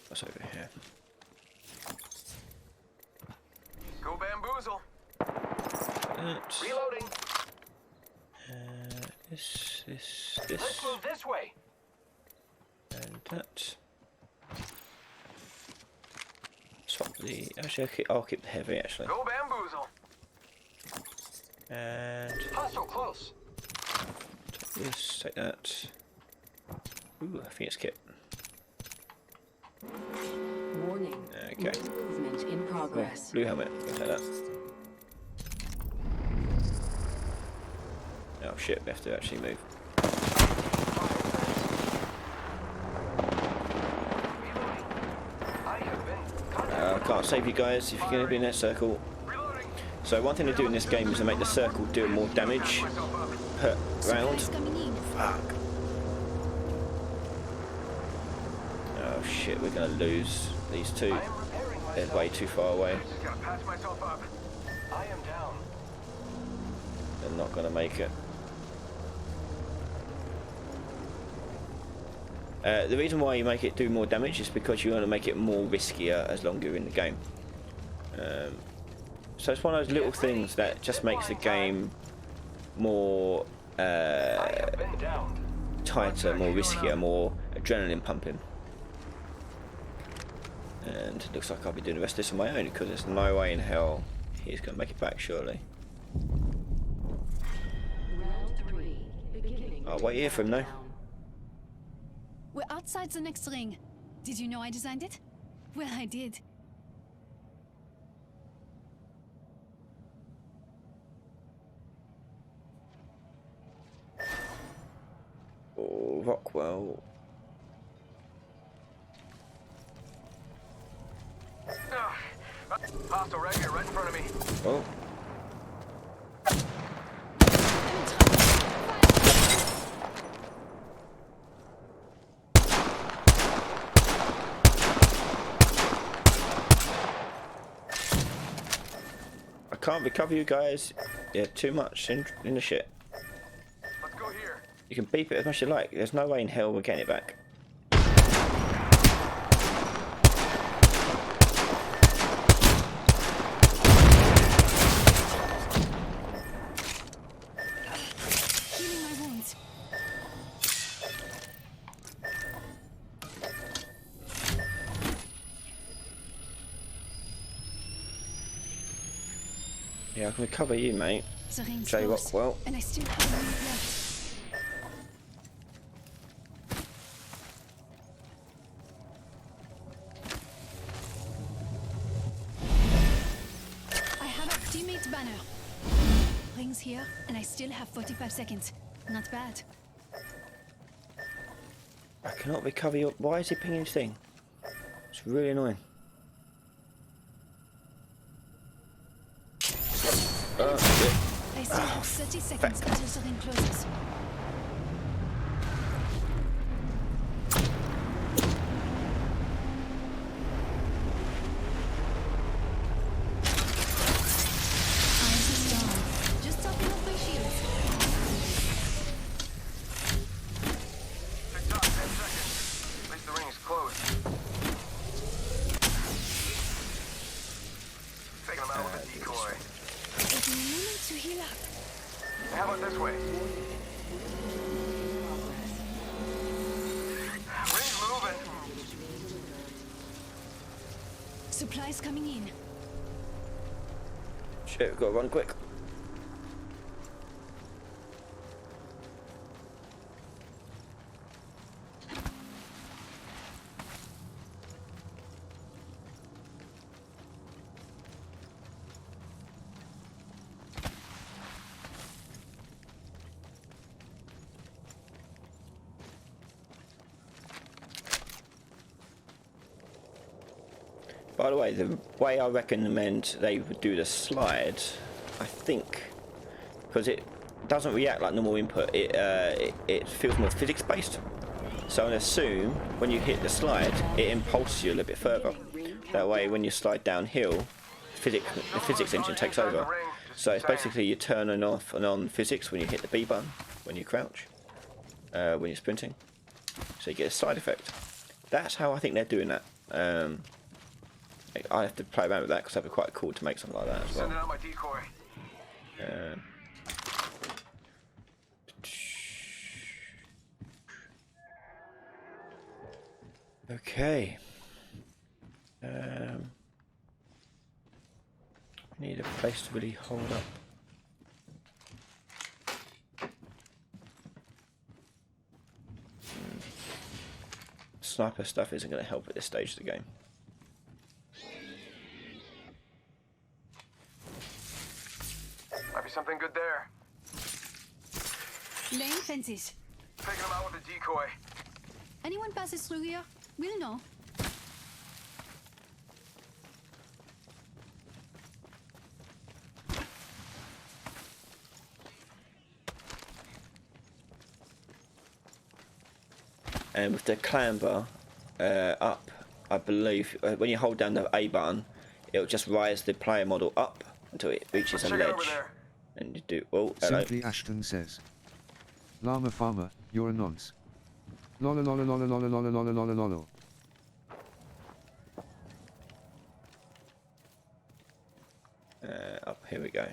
what's over here? Go bamboozle. That. Reloading. This, Let's move this way. and that. Swap the. Actually, I'll keep the heavy actually. Go bamboozle. And Hostile close. take this, take that. Ooh, I think it's kit. Warning. Okay. Movement in progress. Blue helmet. I'll take that. Oh shit, we have to actually move. Reloading. I have been I can't save you guys if you're going to be in that circle. Reloading. So one thing to do in this game is to make the circle do more damage Myself up. per round. Supplies coming in. Fuck. Oh shit, we're going to lose these two. I am repairing They're myself. way too far away. Just gotta patch myself up. I am down. They're not going to make it. The reason why you make it do more damage is because you want to make it more riskier as long as you're in the game. So it's one of those little things that just makes the game more I have been downed. tighter, more riskier, more adrenaline pumping. And it looks like I'll be doing the rest of this on my own because there's no way in hell he's going to make it back, surely. Round 3. Beginning. I'll wait here for him though. We're outside the next ring. Did you know I designed it? Well, I did. Oh, Rockwell. Ugh. Hostile right here, right in front of me. Oh, I can't recover you guys. Yeah, too much in the shit. Let's go here. You can beep it as much as you like. There's no way in hell we're getting it back. Healing my wounds. Yeah, I can recover you, mate. The ring's Jay close, Rockwell. and I still have a minute left. I have a teammate banner. Rings here, and I still have 45 seconds. Not bad. I cannot recover your. Why is he pinging his thing? It's really annoying. Oh, shit. I still have 30 seconds until the ring closes. I'm just down. Just topping off my shields. TikTok, 10 seconds. At least the ring is closed. Taking him out with a decoy. It's a moment to heal up. How about this way? Ring's moving. Supplies coming in. Shit, we've got to run quick. By the way, the way I recommend they would do the slide, I think, because it doesn't react like normal input, it feels more physics based. So I assume when you hit the slide, it impulses you a little bit further. That way, when you slide downhill, the physics engine takes over. So it's basically you turn and off and on physics when you hit the B button, when you crouch, when you're sprinting. So you get a side effect. That's how I think they're doing that. I have to play around with that because that'd be quite cool to make something like that as well. Sending out my decoy. Okay. We need a place to really hold up. Sniper stuff isn't going to help at this stage of the game. Might be something good there. Laying fences. Taking them out with a decoy. Anyone passes through here, we'll know. And with the clamber up, I believe when you hold down the A button, it'll just rise the player model up until it reaches a Check it over ledge. there. And you do. Oh, hello. Simply Ashton says. Llama farmer, you're a nonce. Lolo lolo lolo lolo lolo lolo lolo lolo. Up here we go.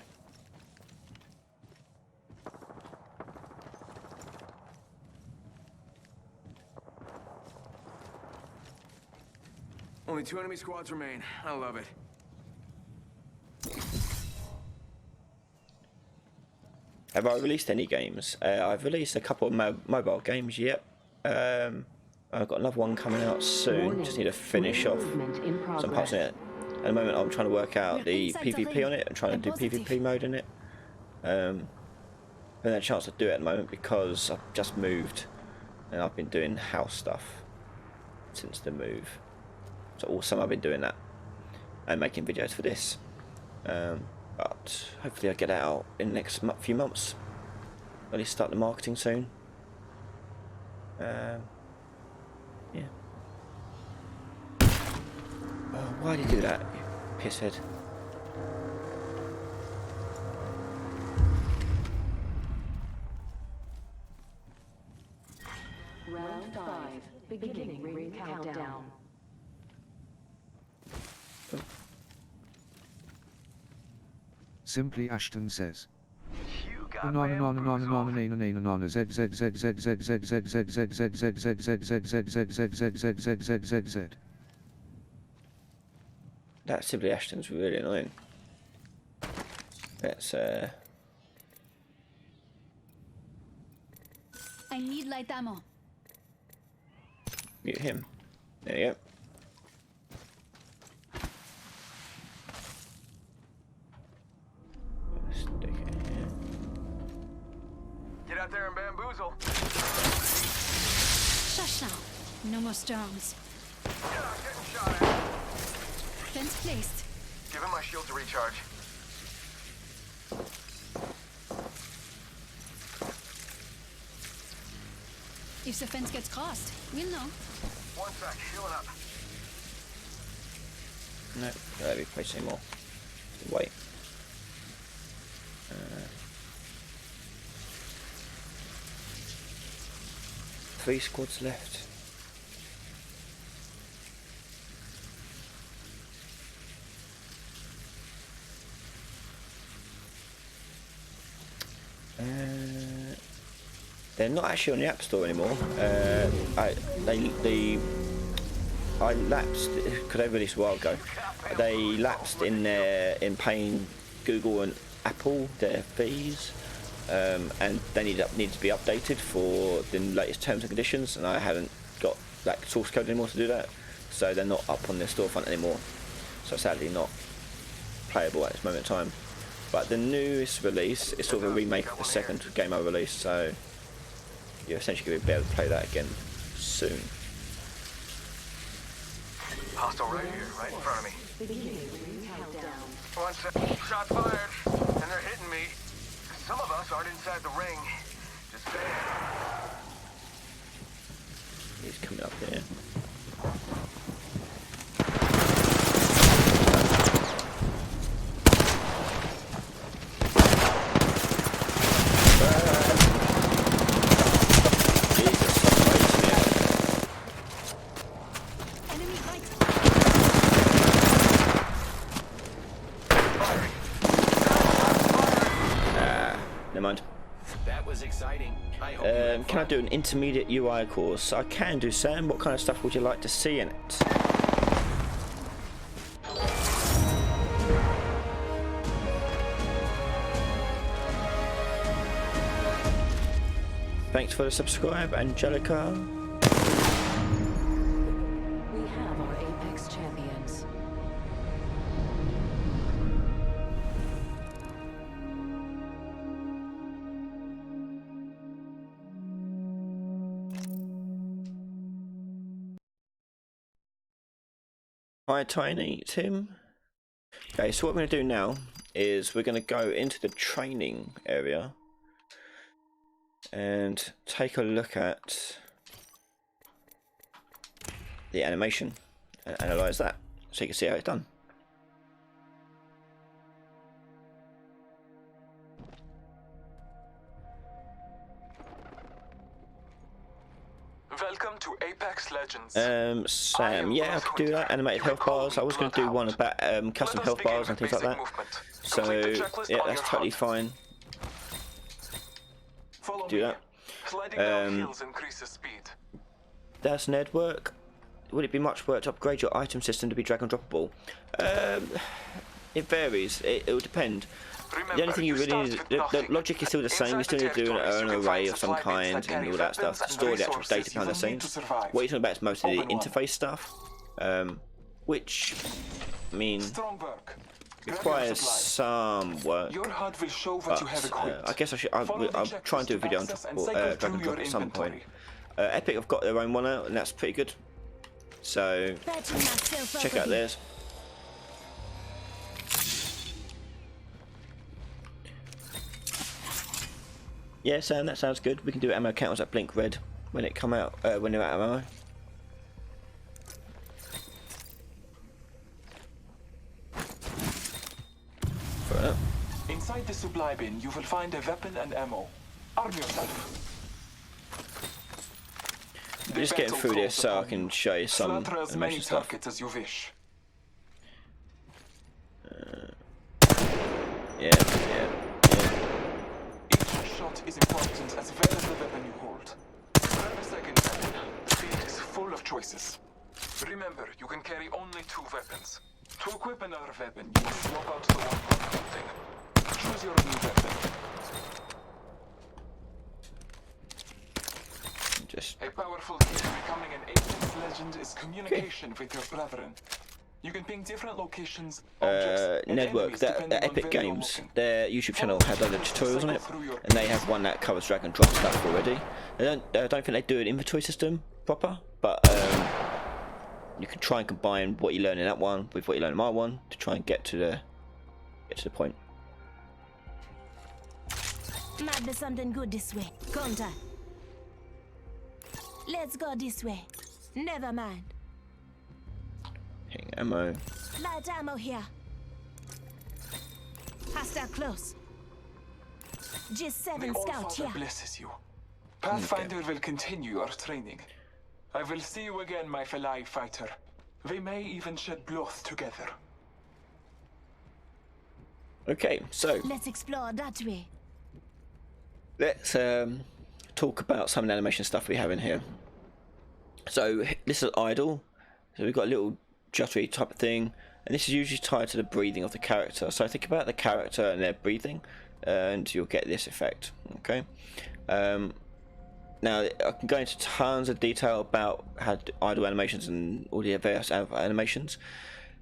Only 2 enemy squads remain. I love it. Have I released any games? I've released a couple of mobile games. Yep. I've got another one coming out soon. Just need to finish off some parts in it. At the moment, I'm trying to work out the PvP on it. I'm trying to do PvP mode in it. I haven't had a chance to do it at the moment because I've just moved and I've been doing house stuff since the move. So all summer I've been doing that and making videos for this. But hopefully I'll get that out in the next few months. At least start the marketing soon. Yeah. Oh, why did you do that, you pisshead? Round 5. Beginning ring countdown. Simply Ashton says. You got Banana nana nana nana bamboozled. nana nana z z z z z z z z z z z z z z z z. That Sibley Ashton's really annoying. Let's I need light ammo. mute him. There you go. Stick it here. Get out there and bamboozle. Shush now. No more storms. Getting shot at. Fence placed. Give him my shield to recharge. If the fence gets crossed, we'll know. 1 sec, healing up. No, let me place any more. Wait. Three squads left. They're not actually on the App Store anymore. I lapsed because they released a while ago. They lapsed in paying Google and Apple their fees, and they need to be updated for the latest terms and conditions. And I haven't got that source code anymore to do that, so they're not up on their storefront anymore. So sadly, not playable at this moment in time. But the newest release is sort of a remake of the second game I released, so you're essentially going to be able to play that again soon. Hostile right here, right in front of me. Beginning ring countdown. 1 second. Shot fired. And they're hitting me. Some of us aren't inside the ring. Just saying. He's coming up here. Enemy right. Never mind. That was exciting. I hope you had Can I fun. do an intermediate UI course? I can do, Sam. What kind of stuff would you like to see in it? Thanks for the subscribe, Angelica. We have our Apex champions. Hi, Tiny Tim. Okay, so what we're going to do now is we're going to go into the training area and take a look at the animation and analyze that so you can see how it's done. Welcome to Apex Legends. Sam, yeah, I could do that. Animated health bars. I was going to do one about custom health bars and things like that. So yeah, that's totally fine. Follow Do me. that. Sliding down hills increases speed. That's Ned work. Would it be much work to upgrade your item system to be drag and droppable? It varies. It will depend. Remember, The only thing you really start need, with the nothing. logic is still the same. You still need to do an array of some kind and all that stuff to store the actual data behind the scenes. What you're talking about is mostly the interface stuff, which, I mean, Strong work. Grab your requires supplies. some work. Your HUD will show what you have But equipped. I guess I'll Follow the try and do a checklist video to on access and drag cycle and through drop your at some point. inventory. Epic have got their own one out, and that's pretty good. So Patching myself up check a out bit. theirs. Yeah, Sam, that sounds good. We can do ammo counters that blink red when it come out, when they're out of ammo. Fair enough. Inside the supply bin, you will find a weapon and ammo. Arm yourself. I'm just getting through this so I can show you some Slaughter as many animation stuff. targets as you wish. Yeah. Each shot is important as well as the weapon you hold. Grab a second weapon. The field is full of choices. Remember, you can carry only 2 weapons. To equip another weapon, you must swap out the one you're holding. Choose your new weapon. Just A powerful key to becoming an Apex legend is communication with your brethren. You can ping different locations, objects, and Network, enemies that depending on Epic where you're Games, looking. their YouTube channel has other tutorials on it, and they have one that covers drag and drop stuff already. I don't think they do an inventory system proper, but you can try and combine what you learn in that one with what you learn in my one to try and get to the point. Might be something good this way. Counter. Let's go this way. Never mind. Hitting ammo. Light ammo here. Hostile close. G7 The scout All-Father here. blesses you. Pathfinder will continue your training. I will see you again, my fellow fighter. We may even shed blood together. Okay, so Let's explore that way. let's talk about some of the animation stuff we have in here. So this is idle. So we've got a little juttery type of thing, and this is usually tied to the breathing of the character. So think about the character and their breathing, and you'll get this effect. Okay. Now I can go into tons of detail about how to do idle animations and all the various animations.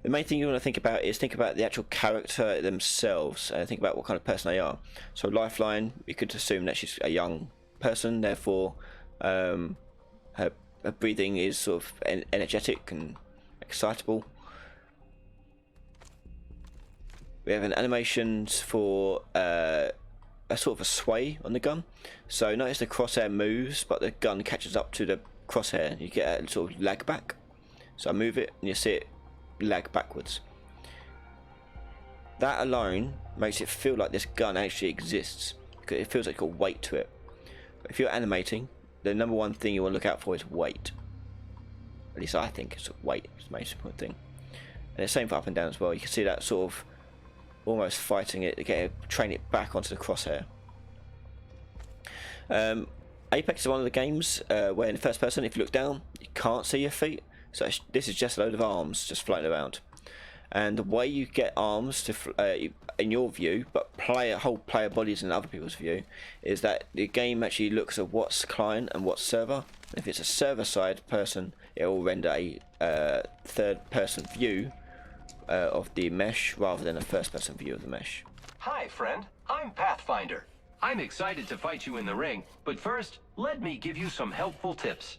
The main thing you want to think about is the actual character themselves and think about what kind of person they are. So Lifeline, you could assume that she's a young person, therefore her breathing is sort of energetic and excitable. We have an animations for a sort of a sway on the gun. So notice the crosshair moves, but the gun catches up to the crosshair. You get a sort of lag back. So I move it, and you see it lag backwards. That alone makes it feel like this gun actually exists, because it feels like it's got weight to it. But if you're animating, the number one thing you want to look out for is weight. At least I think it's weight is the most important thing. And the same for up and down as well. You can see that sort of almost fighting it to train it back onto the crosshair. Apex is one of the games where in the first person, if you look down, you can't see your feet. So this is just a load of arms just floating around. And the way you get arms to in your view, but whole player bodies in other people's view, is that the game actually looks at what's client and what's server. If it's a server side person, it will render a third person view of the mesh rather than a first person view of the mesh. Hi, friend. I'm Pathfinder. I'm excited to fight you in the ring, but first, let me give you some helpful tips.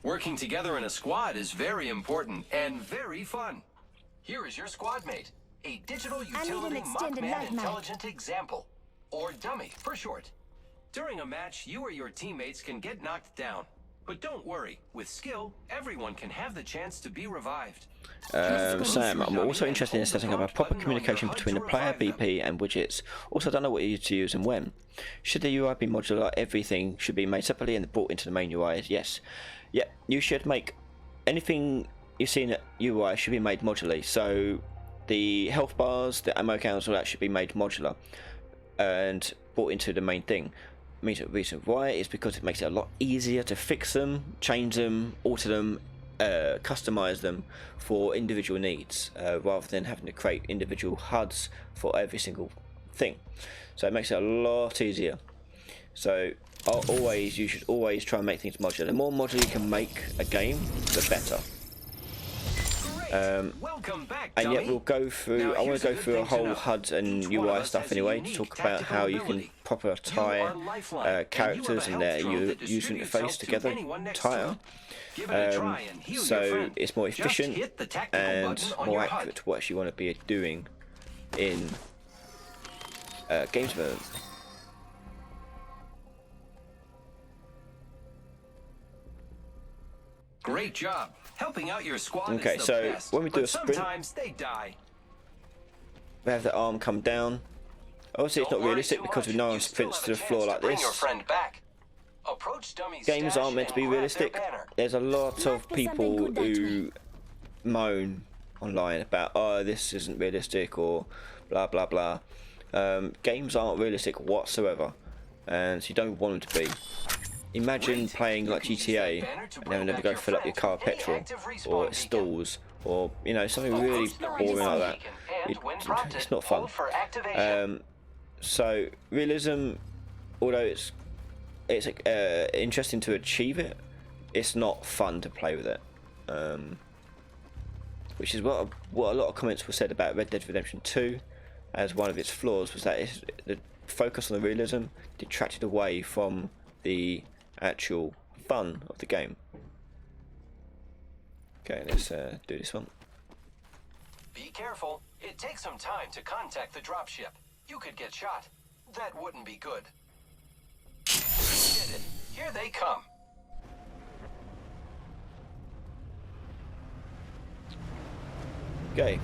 Working together in a squad is very important and very fun. Here is your squad mate, a digital utility Mockman intelligent example, or dummy for short. During a match, you or your teammates can get knocked down. But don't worry, with skill, everyone can have the chance to be revived. Sam, I'm also interested in setting up a proper communication between the player, BP, and widgets. Also, I don't know what you to use and when. Should the UI be modular? Everything should be made separately and brought into the main UI. Yes. Yeah, you should make anything you see in the UI should be made modularly. So the health bars, the ammo counts, all that should be made modular and brought into the main thing. The reason why is because it makes it a lot easier to fix them, change them, alter them, customize them for individual needs, rather than having to create individual HUDs for every single thing. So it makes it a lot easier. So you should always try and make things modular. The more modular you can make a game, the better. Welcome back, and dummy. yet we'll go through. I want to go through a whole HUD and UI stuff anyway to talk about how you can proper tie characters and their user interface together. So it's more efficient and more accurate to what actually you want to be doing in games development. Great job. Helping out your squad Okay, is the so best, when we do but a sprint, sometimes they die. we have the arm come down. Obviously, it's not realistic because we know on sprints to the floor like this. Games aren't meant to be realistic. There's a lot of people who moan online about, oh, this isn't realistic or blah blah blah. Games aren't realistic whatsoever, and so you don't want them to be. Imagine playing like GTA and having to go fill up your car with petrol, or it stalls, or you know, something really boring like that. It's not fun. So realism, although it's interesting to achieve it, it's not fun to play with it. Which is what a lot of comments were said about Red Dead Redemption 2 as one of its flaws, was that the focus on the realism detracted away from the actual fun of the game. Okay, let's do this one. Be careful. It takes some time to contact the dropship. You could get shot. That wouldn't be good. You did it. Here they come. Okay.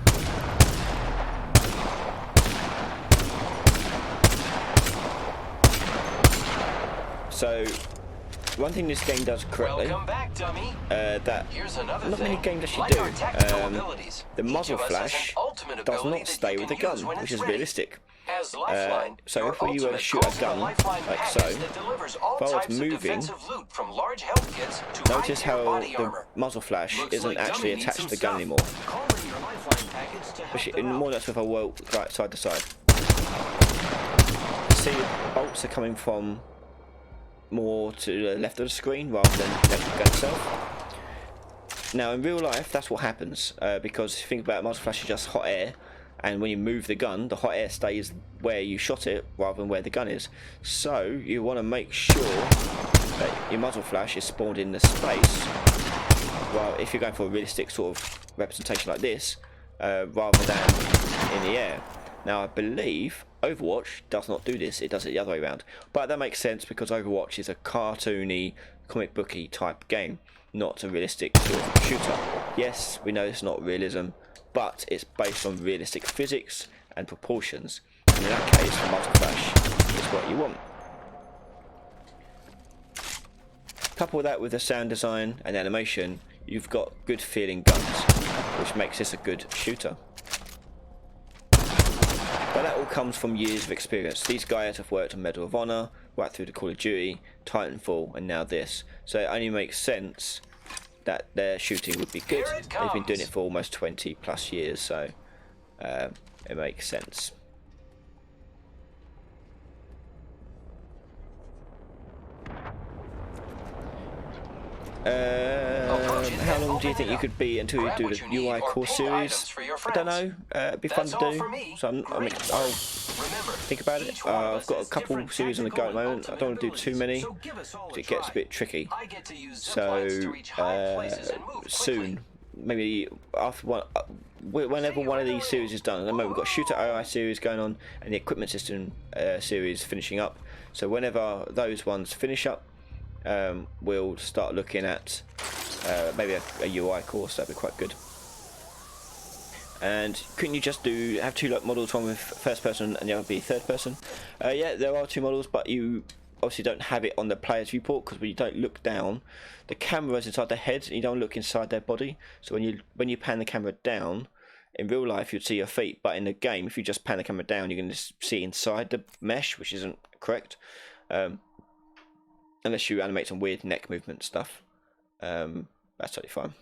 So, one thing this game does correctly, Welcome back, dummy. that Here's another not thing. many games actually Like do. our tactical abilities, The each muzzle of us has an flash ultimate does ability not that stay you with the can gun, use when which it's is ready. realistic. As Lifeline, So your if we ultimate shoot a calls gun the Lifeline like package so, that delivers all if I was types of moving, defensive loot from large health kits to notice high-tier how body the armor. muzzle flash Looks isn't like actually Dummy needs attached to some the gun stuff. anymore. Call in your Lifeline package to help Especially them more out. that's if I roll right side to side. See, the bolts are coming from more to the left of the screen rather than left of the gun itself. Now in real life that's what happens, because if you think about it, muzzle flash is just hot air, and when you move the gun, the hot air stays where you shot it rather than where the gun is. So you want to make sure that your muzzle flash is spawned in the space well, if you're going for a realistic sort of representation like this, rather than in the air. Now, I believe Overwatch does not do this, it does it the other way around. But that makes sense because Overwatch is a cartoony, comic booky type game, not a realistic sort of shooter. Yes, we know it's not realism, but it's based on realistic physics and proportions. And in that case, Multi Crash is what you want. Couple that with the sound design and animation, you've got good feeling guns, which makes this a good shooter. But that all comes from years of experience. These guys have worked on Medal of Honor, right through to Call of Duty, Titanfall, and now this. So it only makes sense that their shooting would be good. They've been doing it for almost 20 plus years, so it makes sense. How long do you think you could be until you do the UI course series? I don't know. It'd be fun to do. So I'll think about it. I've got a couple series on the go at the moment. I don't want to do too many. It gets a bit tricky. So soon, maybe after one, whenever one of these series is done. At the moment we've got Shooter AI series going on and the Equipment System series finishing up. So whenever those ones finish up, we'll start looking at maybe a UI course. That'd be quite good. And couldn't you just have two models, one with first person and the other be third person? Yeah, there are two models, but you obviously don't have it on the player's viewport because when you don't look down, the camera's inside their head and you don't look inside their body. So when you pan the camera down, in real life you'd see your feet, but in the game, if you just pan the camera down, you're going to see inside the mesh, which isn't correct. Unless you animate some weird neck movement stuff. That's totally fine.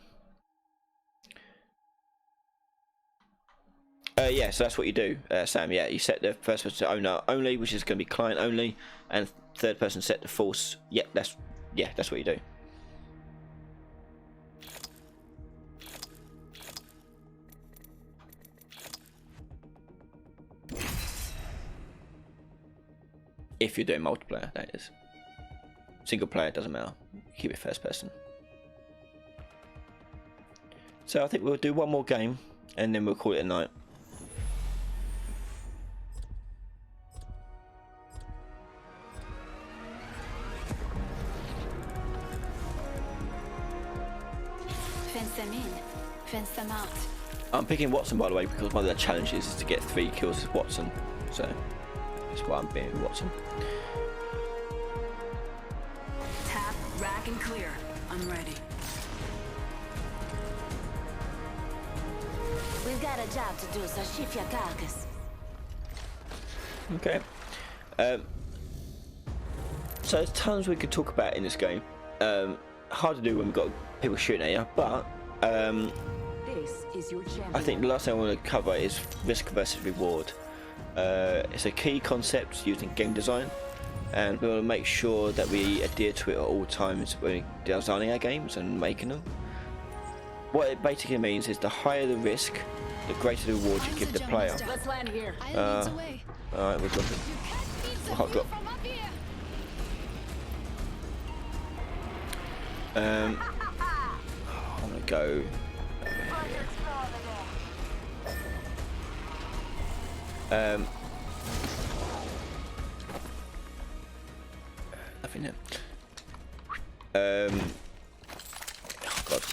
Yeah, so that's what you do, Sam. Yeah, you set the first person to owner only, which is going to be client only, and third person set the false. Yeah, that's what you do. If you're doing multiplayer, that is. Single player doesn't matter. Keep it first person. So I think we'll do one more game, and then we'll call it a night. Fence them in, fence them out. I'm picking Watson, by the way, because one of the challenges is to get 3 kills with Watson. So that's why I'm being Watson. Tap, rack, and clear. I'm ready. We've got a job to do, so shift your carcass. Okay. So there's tons we could talk about in this game. Hard to do when we've got people shooting at you, but This is your champion. I think the last thing I want to cover is risk versus reward. It's a key concept used in game design, and we want to make sure that we adhere to it at all times when designing our games and making them. What it basically means is the higher the risk, the greater the reward you give the player. Let's land here. I'll lead the way. Alright, we're dropping. You can't beat the I'll view drop. from up here. I'm gonna go. Nothing there. Oh God.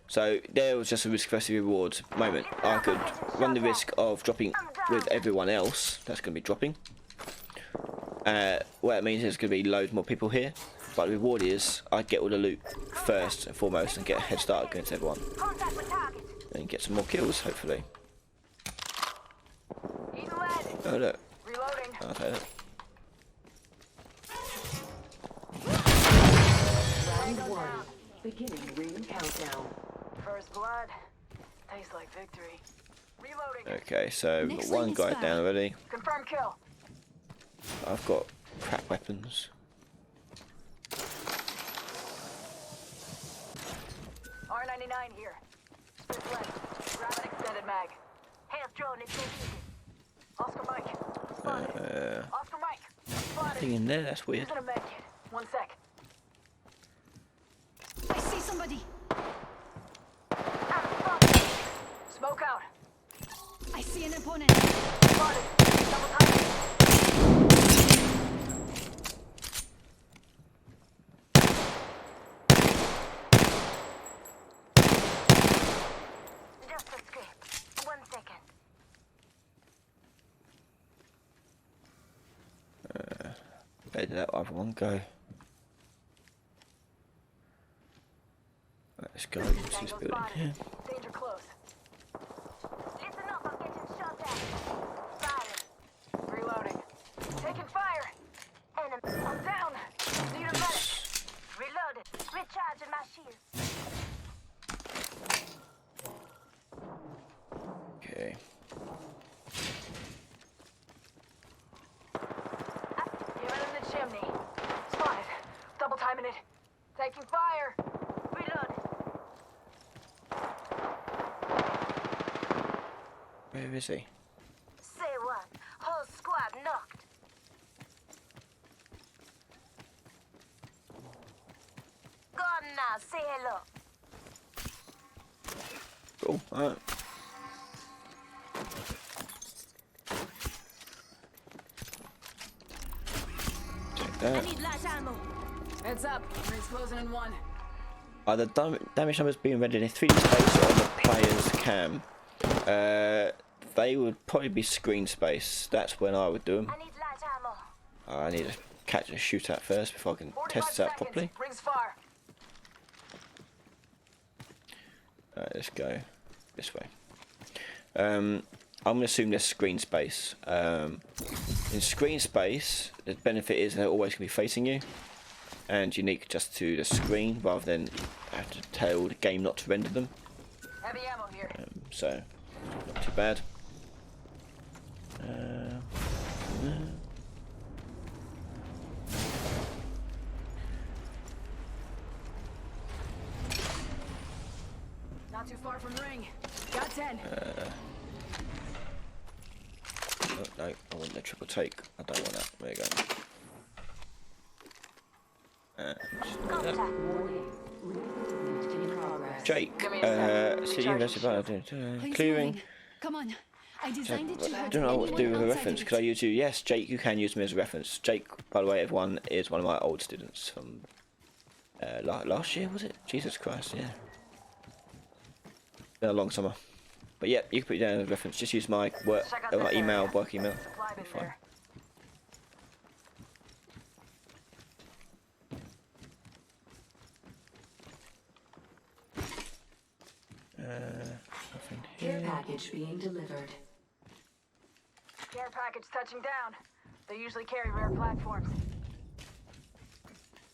So there was just a risk versus reward moment. I could run the risk of dropping with everyone else. That's going to be dropping. What it means is there's going to be loads more people here. But the reward is I get all the loot first and foremost and get a head start against everyone. Contact with target. And get some more kills, hopefully. Eating lead. Oh look. Reloading. I'll take that. Round 1. Beginning ring countdown. First blood. Tastes like victory. Reloading. Okay, so we've got one guy down already. Confirm kill. I've got crap weapons. R99 here. Split left. Grab an extended mag. Hands drone, it's easy. Oscar Mike. Spotted. Oscar Mike. Spotted. Nothing in there, that's weird. Using a med kit. 1 sec. I see somebody. Where did that other one go? Let's go into this Tango building spotted. here. Danger close. Listen up, I'm getting shot at. Firing. Reloading. Taking fire. Enemy. I'm down. Need a medic. Reloaded. Recharging my shields. Okay. Give it in the chimney. Spotted. Double timing it. Taking fire. Reloaded. Where is he? Say what? Whole squad knocked. Go on now, say hello. Cool. Alright. Take I that. need light ammo. Heads up. Rings closing in 1. Are the damage numbers being rendered in 3D space or on the player's cam? They would probably be screen space. That's when I would do them. I need light ammo. I need to catch a shootout first before I can 45 test this out seconds. properly. Rings far. Alright, let's go this way. I'm going to assume there's screen space. In screen space, the benefit is they're always going to be facing you, and unique just to the screen rather than have to tell the game not to render them. Heavy ammo here. So, not too bad. Not too far from ring. Got 10. Oh, no, I want the triple take. I don't want that. There you go. Contact. In progress. Jake, Give me a sec. see you Recharging about Clearing. clearing. Come on. I designed it I to hurt don't know what to do anyone with a outside reference. of Could I it. use you? Yes, Jake, you can use me as a reference. Jake, by the way, everyone, is one of my old students from last year, was it? Jesus Christ, yeah. Been a long summer. But yeah, you can put it down as a reference. Just use my work, Check out my this email, area. work email. Supply bin Fine. there. Nothing Care here. package being delivered. Care package touching down. They usually carry rare platforms.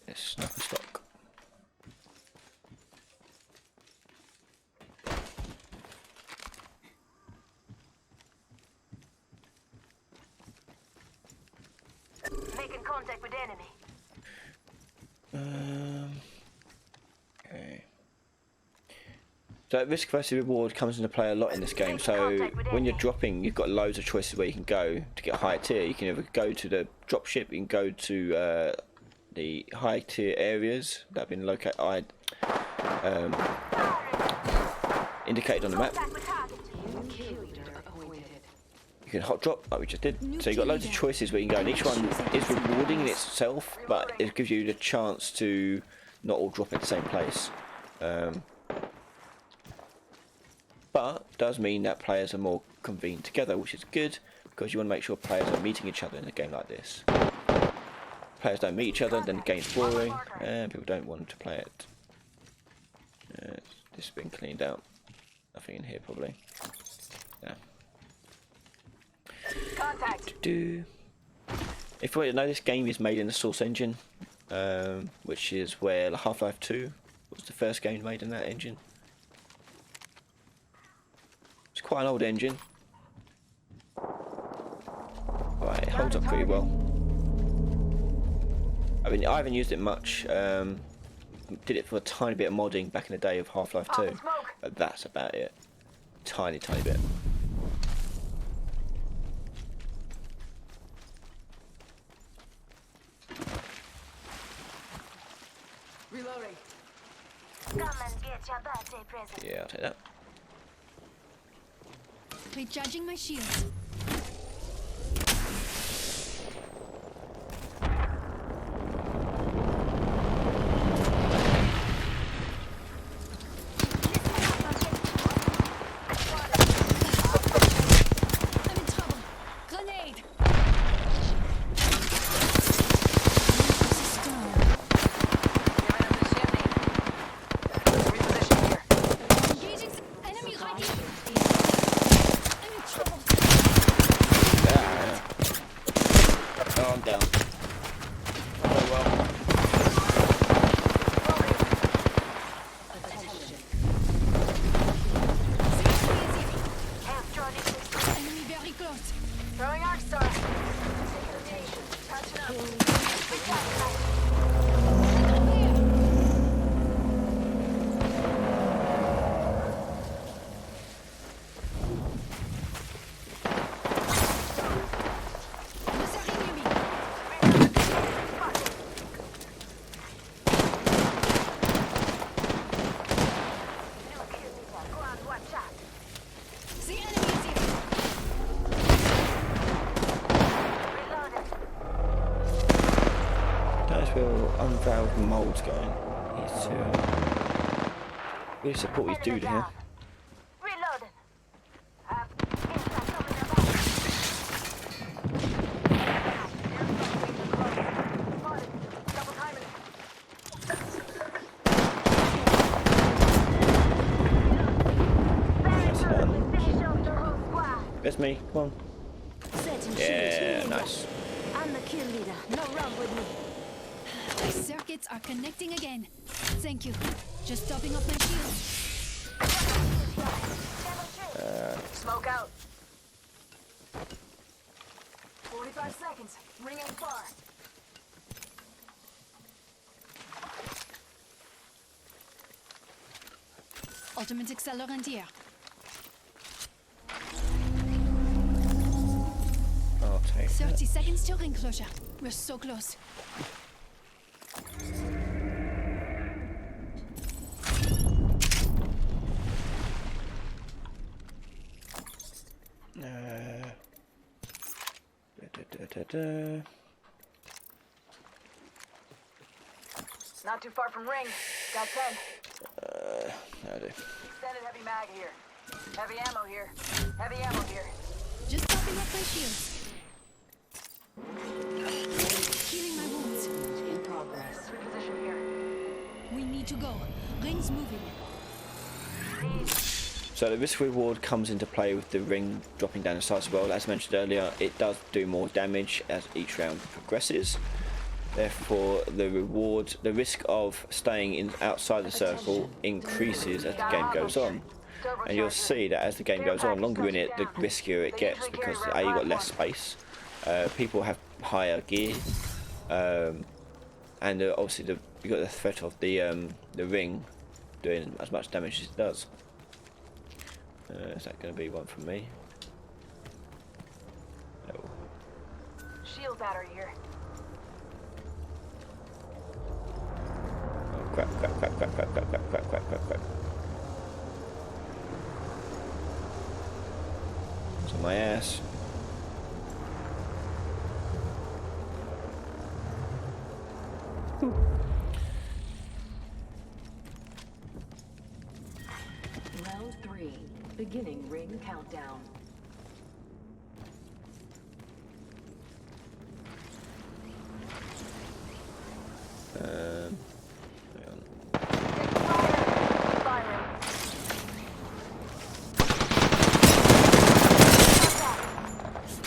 Yes, nothing stock. Making contact with enemy. Okay. So risk versus reward comes into play a lot in this game. So when you're dropping, you've got loads of choices where you can go to get a higher tier. You can either go to the drop ship, you can go to the high tier areas that have been located, indicated on the map. Contact with target. Kill leader appointed. You can hot drop, like we just did. New So you've got loads of leader. choices where you can go, and each one is rewarding in itself, but it gives you the chance to not all drop at the same place. But does mean that players are more convened together, which is good, because you want to make sure players are meeting each other in a game like this. Players don't meet each other, then the game's boring, and people don't want to play it. This has been cleaned out. Nothing in here, probably. Yeah. Contact. If you want to know, this game is made in the Source engine, which is where Half-Life 2 was the first game made in that engine. It's quite an old engine. Right, it holds up pretty well. I mean, I haven't used it much. Did it for a tiny bit of modding back in the day of Half-Life 2, Popping smoke. but that's about it. Tiny bit. Reloading. Come and get your birthday present. Yeah, I'll take that. Recharging my shields. I'm in trouble. Grenade. unveiled moulds going. He's to really support his dude here. Reloading. Inside coming their back. Spotted. Double timing it. Very good. We finish off the whole squad. That's me. Come on. Yeah, nice. I'm the kill leader. No run with me. My circuits are connecting again. Thank you. Just topping up my shields. Smoke out. 45 seconds. Ring ain't far. Ultimate accelerant here. I'll take 30 seconds to ring closure. We're so close. Not too far from ring. Got 10. I do. Extended heavy mag here. Heavy ammo here. Heavy ammo here. Just topping up my shields. Healing my wounds. In progress. Reposition here. We need to go. Ring's moving. So the risk reward comes into play with the ring dropping down the sides as well. As mentioned earlier, it does do more damage as each round progresses. Therefore, the reward, the risk of staying in outside the circle increases as the game goes on. And you'll see that as the game goes on, longer in it, the riskier it gets because A, you've got less space, people have higher gear, and obviously you've got the threat of the ring doing as much damage as it does. Is that going to be one from me? No. Shield battery here. Oh, crap. It's on my ass. Round 3. Beginning ring countdown. Hang on. Firing.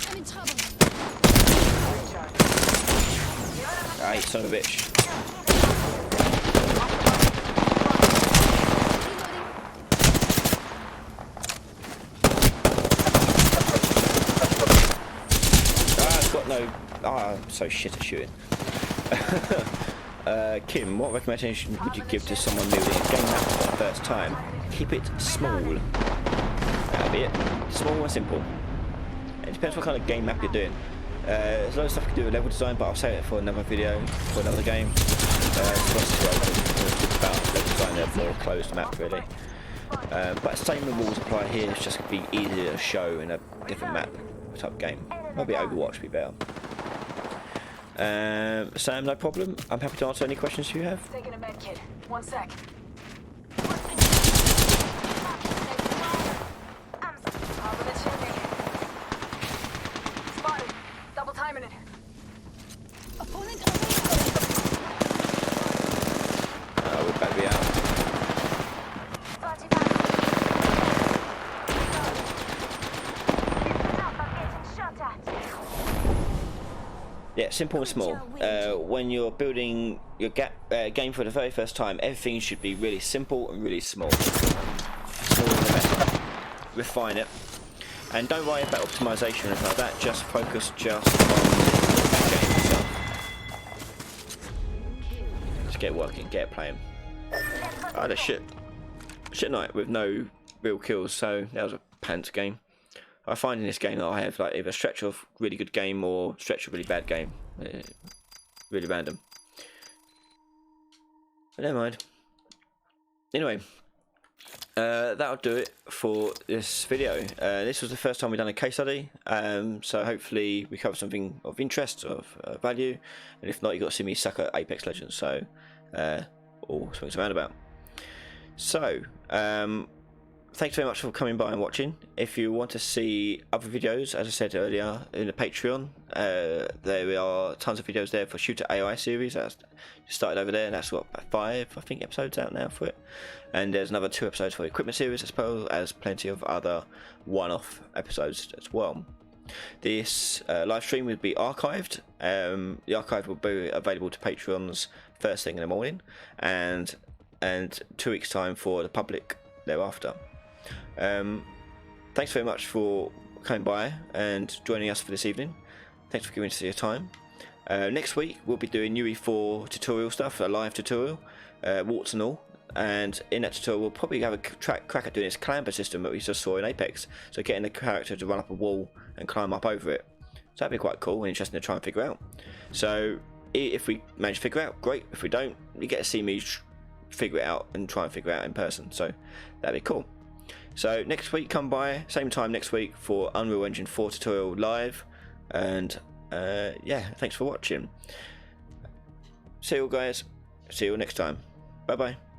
I'm in trouble. Ah, you son of a bitch. I'm so shit at shooting. Kim, what recommendation would you give to someone moving a game map for the first time? Keep it small. That'll be it. Small and simple. It depends what kind of game map you're doing. There's a lot of stuff you can do with level design, but I'll save it for another video, for another game. About level design, a more closed map really. But same rules apply here, it's just going to be easier to show in a different map type game. Maybe Overwatch would be better. Sam, no problem. I'm happy to answer any questions you have. Taking a med kit. 1 sec. Top of the chimney. Spotted. Double timing it. Opponent We're about to be out. Yeah, simple and small. When you're building your game for the very first time, everything should be really simple and really small. Smaller the better. Refine it. And don't worry about optimization or anything like that, just focus just on the game itself. Just get working, get playing. I had a shit night with no real kills, so that was a pants game. I find in this game that I have like either a stretch of really good game or stretch of really bad game. Really random. But never mind. Anyway, That'll do it for this video. This was the first time we've done a case study, so hopefully we cover something of interest, of value, and if not, you got to see me suck at Apex Legends, so or swings around about. So thanks very much for coming by and watching. If you want to see other videos, as I said earlier, in the Patreon, there are tons of videos there for Shooter AI series. That's started over there, and that's what, 5 I think episodes out now for it. And there's another 2 episodes for the equipment series, as well as plenty of other one-off episodes as well. This live stream will be archived. The archive will be available to Patreons first thing in the morning, and 2 weeks time for the public thereafter. Thanks very much for coming by and joining us for this evening. Thanks for giving us your time. Next week we'll be doing UE4 tutorial stuff, a live tutorial, warts and all. And in that tutorial we'll probably have a crack at doing this clamber system that we just saw in Apex. So getting the character to run up a wall and climb up over it. So that'd be quite cool and interesting to try and figure out. So if we manage to figure it out, great. If we don't, you get to see me figure it out and try and figure it out in person. So that'd be cool. So next week, come by, same time next week for Unreal Engine 4 tutorial live. And yeah, thanks for watching. See you all, guys. See you all next time. Bye bye.